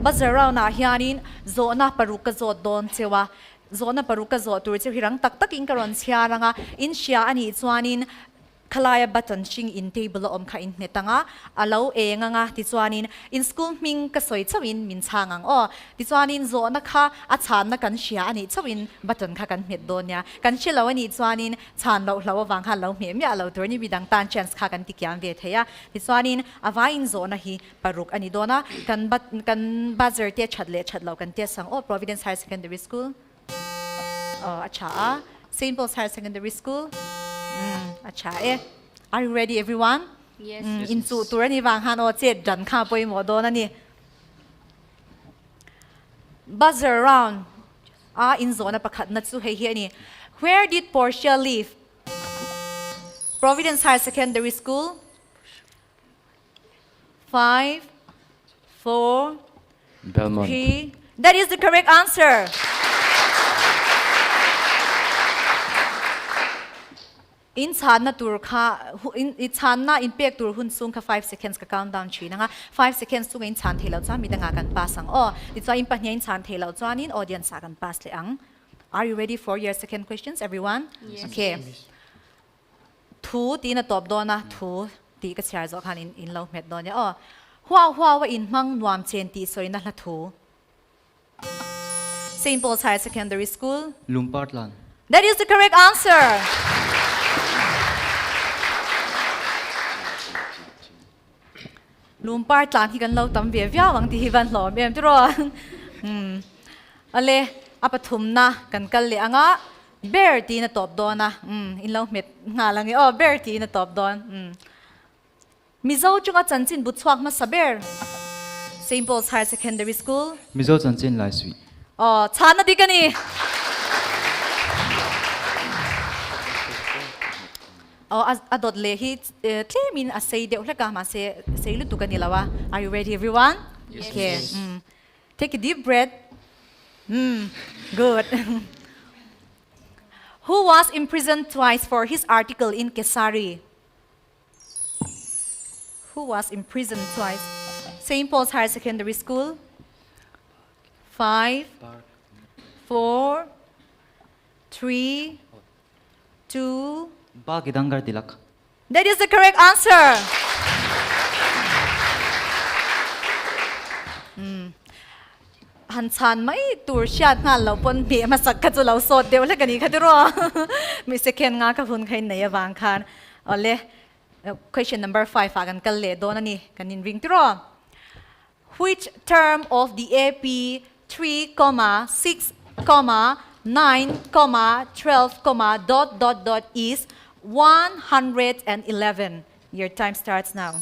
S1: buzzer round na hianin zona paruka zo don chewa zona paruka zo tur che hirang tak tak in karon sia ranga in sia ani chuanin khalaya button shing in table om kha in netanga alo e nga ti chuanin in school ming ka soi chawin min changang o ti chuanin zo na kha a chan na kan sia ani chawin button kha kan met don ya kan chilo ani chuanin chan lo lo wang kha lo me mi alo tur ni bidang tan chance kha kan ti kyam ve theya ti chuanin avain zo na hi paruk ani dona kan buzzer te chatlo kan te sang o Providence High Secondary School acha St. Paul's Higher Secondary School acha are you ready everyone
S9: Yes.
S1: in chu turani wang han o che dan kha poi mo do na ni buzzer round in zona pakhat na chu he hi ni where did Portia live Providence Higher Secondary School 5 4
S7: Belmont.
S1: 3 that is the correct answer in chan na tur kha in chan na in pek tur hun sung kha 5 seconds ka countdown chi na nga 5 seconds tu in chan thelo cha mi danga kan pasang ti cha in pahnya in chan thelo chuan in audience sa kan pass le ang are you ready for your second questions everyone
S9: Yes.
S1: okay thu ti na top do na thu ti ka char zo khan in lo met do nya hwa wa in mang nuam chen ti soi na la thu St. Paul's Higher Secondary School
S8: Lumpartlan.
S1: that is the correct answer lumpar tlan hi kan lo tam ve vya wang ti hi van lo mem tro ale apathum na kan kal le anga bear ti na top do na in lo met nga lang e bear ti na top don mizo chunga chanchin bu chhuak ma saber St. Paul's Higher Secondary School
S8: Mizo Chanchin Laiswi.
S1: chana dikani adot le hi claim in a say de ulaka ma say lu tukani lawa are you ready everyone
S9: Yes.
S1: okay take a deep breath good who was imprisoned twice for his article in Kesari who was imprisoned twice St. Paul's Higher Secondary School 5 4 3 2
S8: Bagidangar Tilak.
S1: That is the correct answer. Han chan mai tur shat nga lo pon be ma sak ka chu lo sot deu la kani khadro mi second nga ka hun khain nei awang khan ole question number 5 agan kal le don ani kanin ring tro which term of the AP 3, 6, 9, 12, ... is 111. Your time starts now.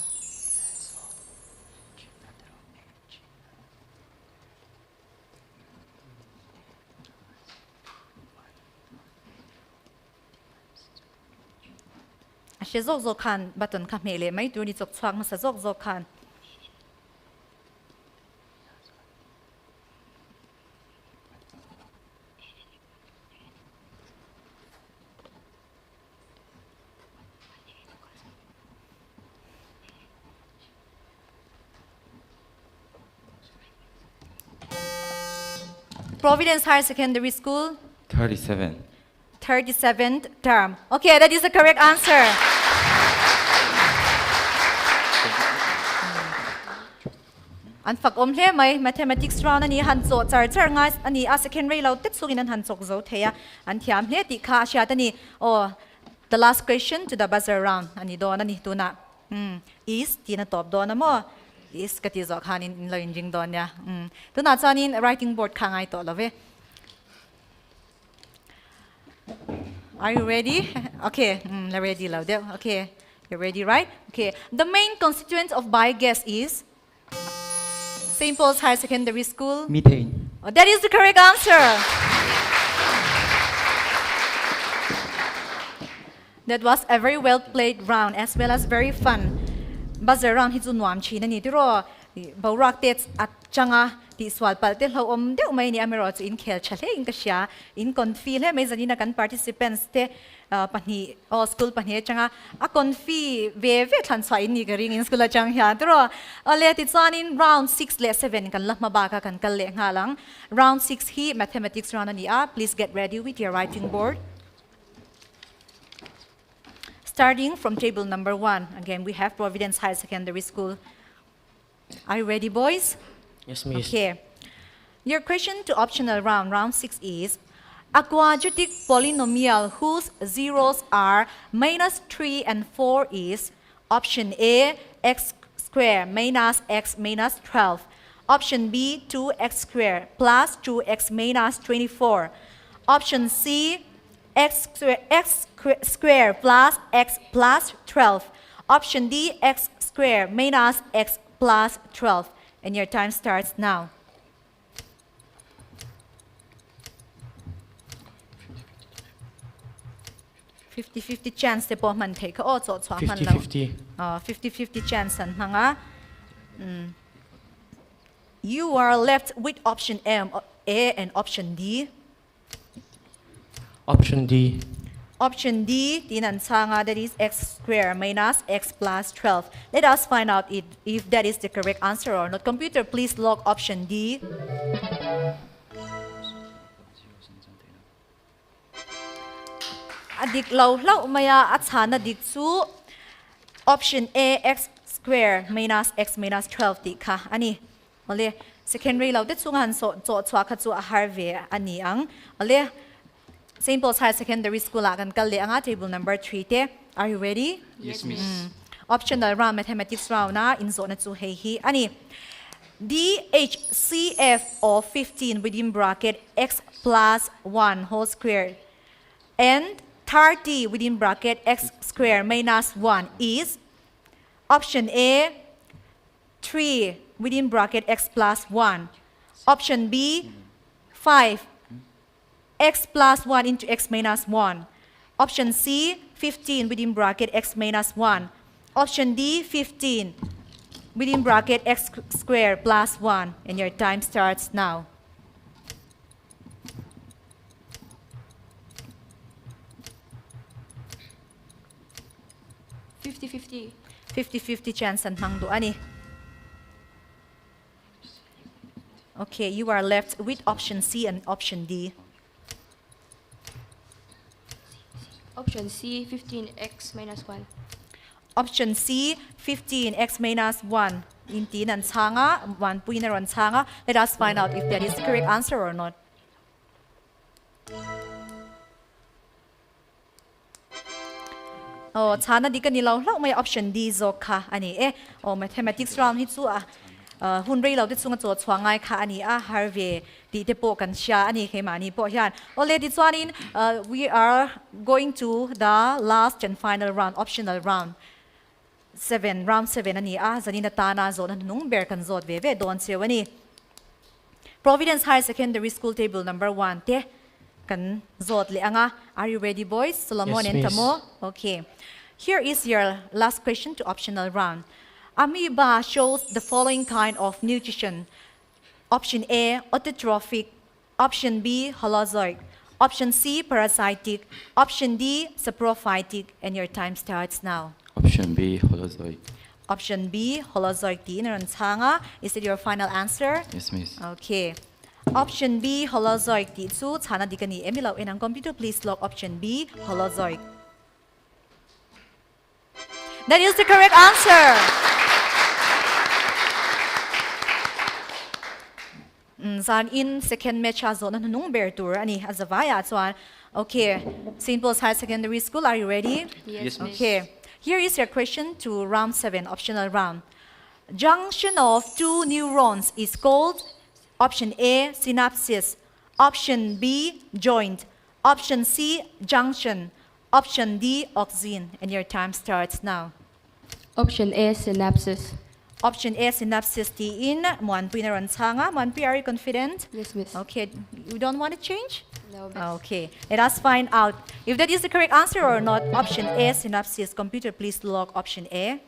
S1: Ashe zok zok khan button ka mele mai tu ni chok chwak ma sa zok zok khan. Providence Higher Secondary School
S7: 37.
S1: 37th term. Okay, that is the correct answer. An fak om hle mai mathematics round ani han zo char char nga ani a second ray lo tek sungin an han chok zo theya an thiam hle ti kha sha tani the last question to the buzzer round ani do na ni tu na is ti na top do na mo is kati zo khan in lo injing don ya tu na chanin writing board kha ngai to love Are you ready? Okay, ready loud. Okay, you're ready, right? Okay, the main constituent of biogas is St. Paul's Higher Secondary School.
S8: Methane.
S1: That is the correct answer. That was a very well played round as well as very fun. Buzzer round hi chu nuam chi na ni tiro bawrak te at changa ti swal pal te hlo om deuh mai ni amero chu in khel chale in ka sia in confirm he mai zanina kan participants te pani o school pani changa a confirm ve thlan chwa in ni ka ring in school chang hia tro ale ti chuan in round 6 le 7 kan lama ba ka kan kal le nga lang round 6 hi mathematics round ani a please get ready with your writing board. Starting from table number 1, again we have Providence High Secondary School. Are you ready, boys?
S6: Yes, Miss.
S1: Okay. Your question to optional round, round 6 is, a quadratic polynomial whose zeros are -3 and 4 is option A, x squared minus x minus 12. Option B, 2x squared plus 2x minus 24. Option C, x squared plus x plus 12. Option D, x squared minus x plus 12. And your time starts now. 50-50 chance te po man thei ka o cho chwa man lo
S6: 50-50.
S1: 50-50 chance an hanga you are left with option A and option D.
S6: Option D.
S1: Option D, tinan sanga, that is x squared minus x plus 12. Let us find out if that is the correct answer or not. Computer, please log option D. Adik lau maya at sana dik su option A, x squared minus x minus 12 di ka. Ani, ole, secondary lau dit sungan so chwa ka chu a harve ani ang. Ole, St. Paul's High Secondary School akan kalli ang table number 3 te. Are you ready?
S8: Yes, Miss.
S1: Optional round, mathematics round na inzo na chu hei hi. Ani, DHCF of 15 within bracket x plus 1 whole square and 30 within bracket x squared minus 1 is option A, 3 within bracket x plus 1. Option B, 5 x plus 1 into x minus 1. Option C, 15 within bracket x minus 1. Option D, 15 within bracket x squared plus 1. And your time starts now.
S9: Fifty-fifty.
S1: 50-50 chance and hangdo ani. Okay, you are left with option C and option D.
S9: Option C, 15x minus 1.
S1: Option C, 15x minus 1. Inti nan sanga, 1 pui na ron sanga. Let us find out if that is the correct answer or not. Oh, sana di ka nilaw may option D zo ka ani mathematics round hi chu hun rei lo de chunga cho chwangai kha ani harve di te po kan sha ani khema ni po hian already chuanin we are going to the last and final round, optional round 7, round 7 ani zanina ta na zo na nung ber kan zot ve don sewani Providence High Secondary School table number 1 te kan zot le anga. Are you ready, boys? Solomon
S6: Yes,
S1: and
S6: miss.
S1: Tamo. Okay. Here is your last question to optional round. Amoeba shows the following kind of nutrition. Option A, autotrophic. Option B, holozoic. Option C, parasitic. Option D, saprophytic. And your time starts now.
S7: Option B, holozoic.
S1: Option B, holozoic. Is it your final answer?
S7: Yes, Miss.
S1: Okay. Option B, holozoic. Sana di kani emilaw in ang computer, please log option B, holozoic. That is the correct answer. San in second match azo na nung bear tour ani azavaya chuan. Okay, St. Paul's High Secondary School, are you ready?
S8: Yes, Miss.
S1: Okay. Here is your question to round 7, optional round. Junction of two neurons is called option A, synapses. Option B, joint. Option C, junction. Option D, auxin. And your time starts now.
S9: Option A, synapses.
S1: Option A, synapses. In Muanpui na ransanga. Muanpui, are you confident?
S9: Yes, Miss.
S1: Okay, you don't want to change?
S9: No, Miss.
S1: Okay, let us find out if that is the correct answer or not. Option A, synapses. Computer, please log option A.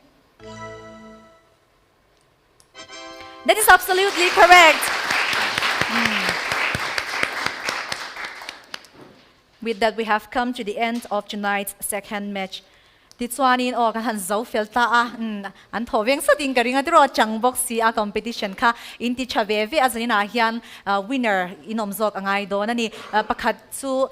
S1: That is absolutely correct. With that, we have come to the end of tonight's second match. Ti chuanin o kan han zo felta a an thoveng satin karinga tiro changbok si a competition kha in ti chaveve azanina hian winner inom zok angai do na ni pakhat chu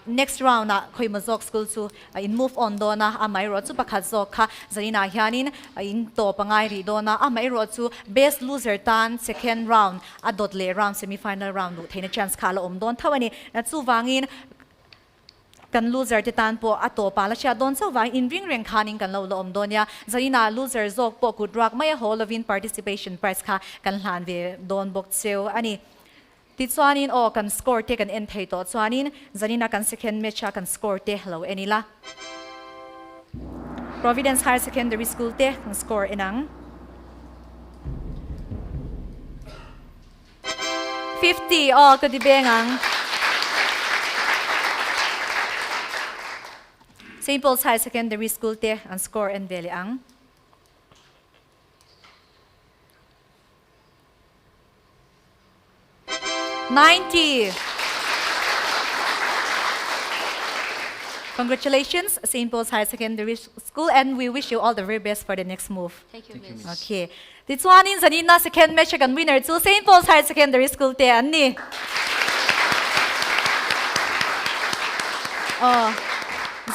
S1: next round na khoimazok school chu in move on do na amai ro chu pakhat zok kha zanina hianin in to pangai ri do na amai ro chu best loser tan second round a dot le round semi final round lu theina chance khala om don thawani na chu wangin kan loser ti tan po ato pa la sia don so wang in ring khaning kan lo om don ya zarina loser zok po kudrak mai whole of in participation prize kha kan hlan ve don bok cheu ani ti chuanin o kan score te kan en thei to chuanin zarina kan second match kan score te lo enila Providence Higher Secondary School te kan score enang 50 o ka di bengang St. Paul's High Secondary School te ang score and veli ang 90. Congratulations, St. Paul's High Secondary School, and we wish you all the very best for the next move.
S3: Thank you, Miss.
S1: Okay. This one in Zanina second match kan winner to St. Paul's High Secondary School te ani.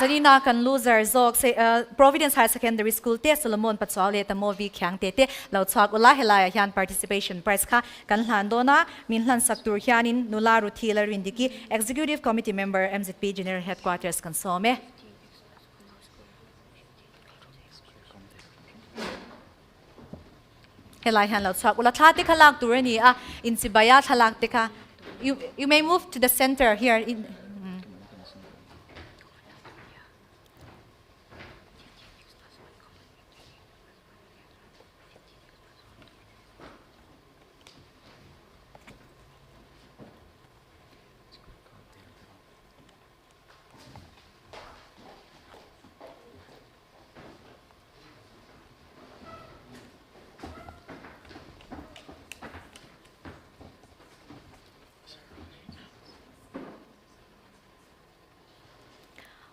S1: Zanina kan loser zok say Providence High Secondary School te Solomon Patsawle ta movi khyang te te lo chak ula helaya hian participation prize kha kan hlan dona min hlan saktur hianin nularu thila rindiki executive committee member MZP general headquarters kan some helai han lo chak ula thate khalak tur ni a in sibaya thalak te kha you may move to the center here in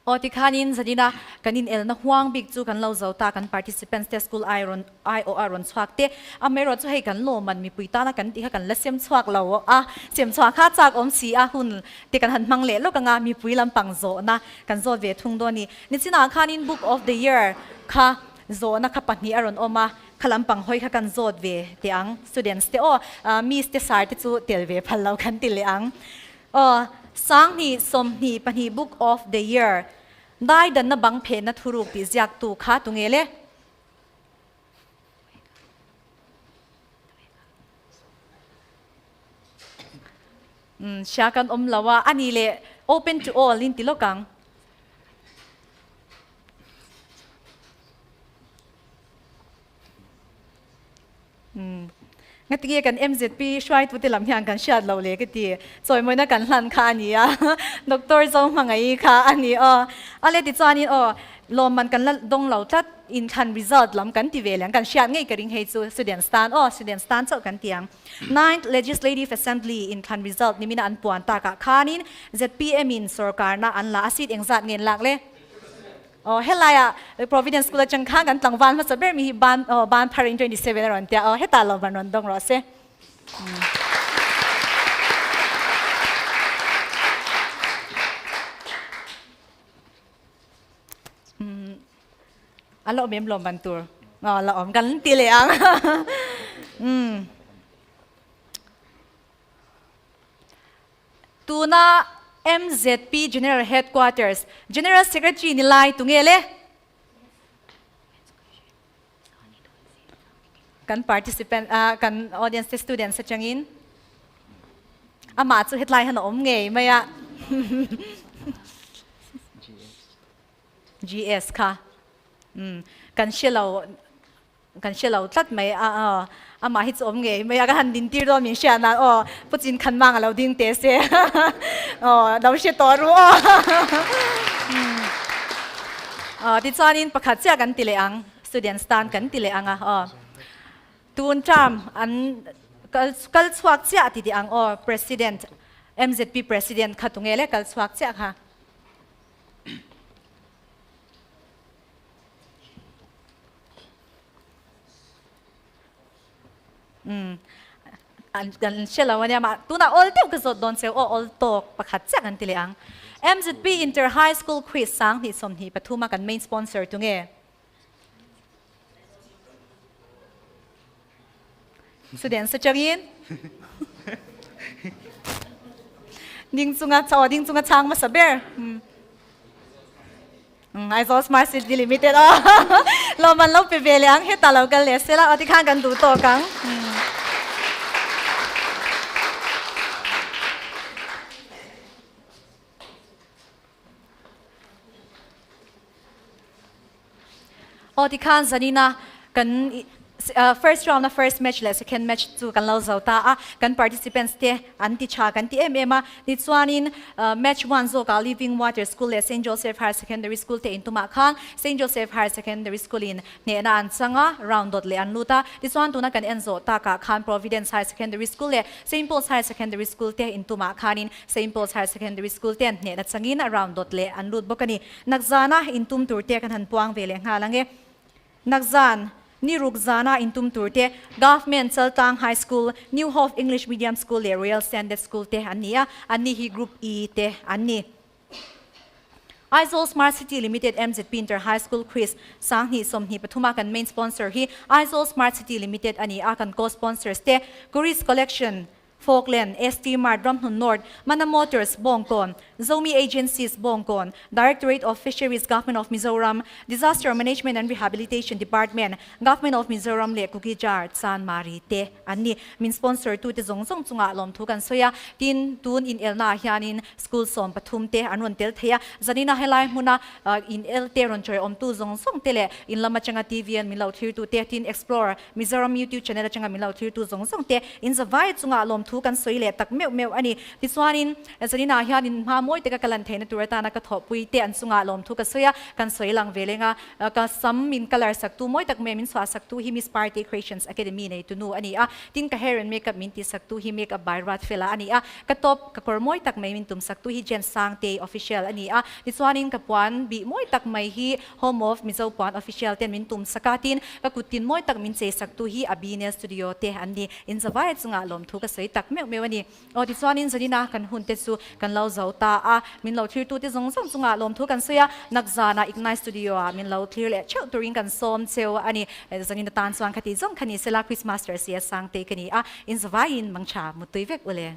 S1: O ti khanin zadina kanin el na huang big chu kan lo zauta kan participants te school iron chhuak te amero chu hei kan lo man mi puita na kan ti kha kan la sem chhuak lo a sem chhuak kha chak om si a hun ti kan han mang le lo kanga mi pui lam pang zo na kan zo ve thung do ni china khanin book of the year kha zo na kha pani aron oma khalam pang hoi kha kan zot ve te ang students te o miss te sar te chu tel ve phal lo kan ti le ang sang ni som ni pani book of the year dai dan na bang phe na thuruk pi jak tu kha tungele shakan lawa ani le open to all in tilokang ngati kan MZP shwai tu tilam hyang kan shat lo le ke ti choi moi na kan hlan kha ani a doctor zo mangai kha ani ale ti chani lom man kan dong lo tat in khan result lam kan ti velang kan shat ngai karing hei chu student stand chau kan tiang 9th legislative assembly in khan result nimina an puan ta ka khanin ZPM in sarkar na an la asit engzat ngen lak le helaya Providence School chang khang kan tlangwan ma saber mi ban paring 27 ron tia heta lo ban ron dong ro se alo mem lom ban tur la om kan ti le ang tuna MZP General Headquarters General Secretary nilai tungele kan participant kan audience students sa changin ama chu headline han om ngei maya GS ka kan shelo tlat mai ama hi chom nge maya ka han din tir do min sha na puchin khan mang lo ding te se daw she to ru ti chanin pakhat cha kan tile ang student stand kan tile anga tun tram an kal chuak chia ti ang or president MZP president khatungele kal chuak chia khaกันเชื่อแล้ววันนี้มาตัวน่ะ all เที่ยวก็สดโดนเซล all ตกประคัดจากกันทีเดียว MZP Inter High School Quiz สังที่สมที่ปฐุมมากัน main sponsor ตรงนี้สุดเด่นสุดจังยินดิ้งจุงอ่ะชาวดิ้งจุงอ่ะช้างมาสับเบอร์Aizawl Smart City Limited อ๋อเรามันเราไปเวลียงเฮตาเรากันเลยเสร็จแล้วเอาที่ข้างกันดูต่อกันโอที่ข้างจะนี่นะกัน first round นะ first match และ second match จูกันเราเจ้าตากัน participants เตะอันที่ชากันที่มาดิส่วนนี้ match 1 โซกับ Living Water School และ Saint Joseph Higher Secondary School เตะอินตุมาข้าง Saint Joseph Higher Secondary School อินเนี่ยนันสัง round ดอทเลยอันลูตาดิส่วนตัวนั้นกันเอ็นโซตากับข้าง Providence Higher Secondary School และ Saint Paul's Higher Secondary School เตะอินตุมาข้างนี้ Saint Paul's Higher Secondary School เตะเนี่ยนัดสังอิน round ดอทเลยอันลูตบอกกันนี่นักจานะอินตุมตัวเตะกันหันปวงเวลียงหาลังเกนักจานนี่รุกจานะอินตุมตัวเตะ Government Saltang High School New Hope English Medium School และ Royal Standard School เตะอันนี้ฮี Group E เตะอันนี้ Aizawl Smart City Limited MZP Inter High School Quiz สังหีสมหีปฐุมากัน main sponsor ฮี Aizawl Smart City Limited อันนี้กัน co-sponsors เตะ Guris Collection Falkland, ST Mart, Ramhun North, Mana Motors, Bongkon, Zomi Agencies, Bongkon, Directorate of Fisheries, Government of Mizoram, Disaster Management and Rehabilitation Department, Government of Mizoram, Le Kukijar, San Marite, Ani, min sponsor to the Zongzong Tunga Lom Tukan Soya, Tin Tun in Elna Hianin, School Som Patumte, Anun Teltea, Zanina Helai Muna in El Teron Choy Om Tu Zongzong Tele, in Lamachanga TV and Milau Tier 13 Explorer, Mizoram YouTube channel Changa Milau Tier 2 Zongzong Te, in the Vai Tunga Lom Tuกันสวยเลยตักเมียวอันนี้ดิส่วนนี้จะนี่นาเฮียนินพามวยแต่ก็กำลังเทนตัวตานักทบปุยเตอันสุงาลมทุกสวยกันสวยหลังเวลงก็ซ้ำมินกัลร์สักตัวมวยตักเมียมินสวาสักตัวฮิมิสปาร์ตี้ครีเอชั่นส์อะคาเดมีในตัวนู้อันนี้ตินกับเฮเรนเมกับมินติสักตัวฮิเมกับไบรัตเฟลอันนี้กระทบกับกรมวยตักเมียมินตุมสักตัวฮิเจนซังเตออฟฟิเชียลอันนี้ดิส่วนนี้กับปวนบีมวยตักเมียฮิโฮมออฟมิโซปวนออฟฟิเชียลเตมินตุมสักตินก็กุตินมวยตักมินเจสักตัวฮิอบีเนสตูดิโอเตอันนี้อินสบายสุงาลมทุกสวยตักเมียวอันนี้โอ้ที่ส่วนนี้จะนี่นะกันหุ่นเตสูกันเราเจ้าตามินเราทีตัวที่สงสังสุงาลมทุกันเสียนักจานะอีกในสตูดิโอมินเราทีเละเช่าตัวริงกันซ้อมเซลอันนี้จะนี่ตานสว่างคดีจงคันนี้เซลาคริสมาสเตอร์เสียสังเตคันนี้อินสวายินมังชามุตุยเวกเลย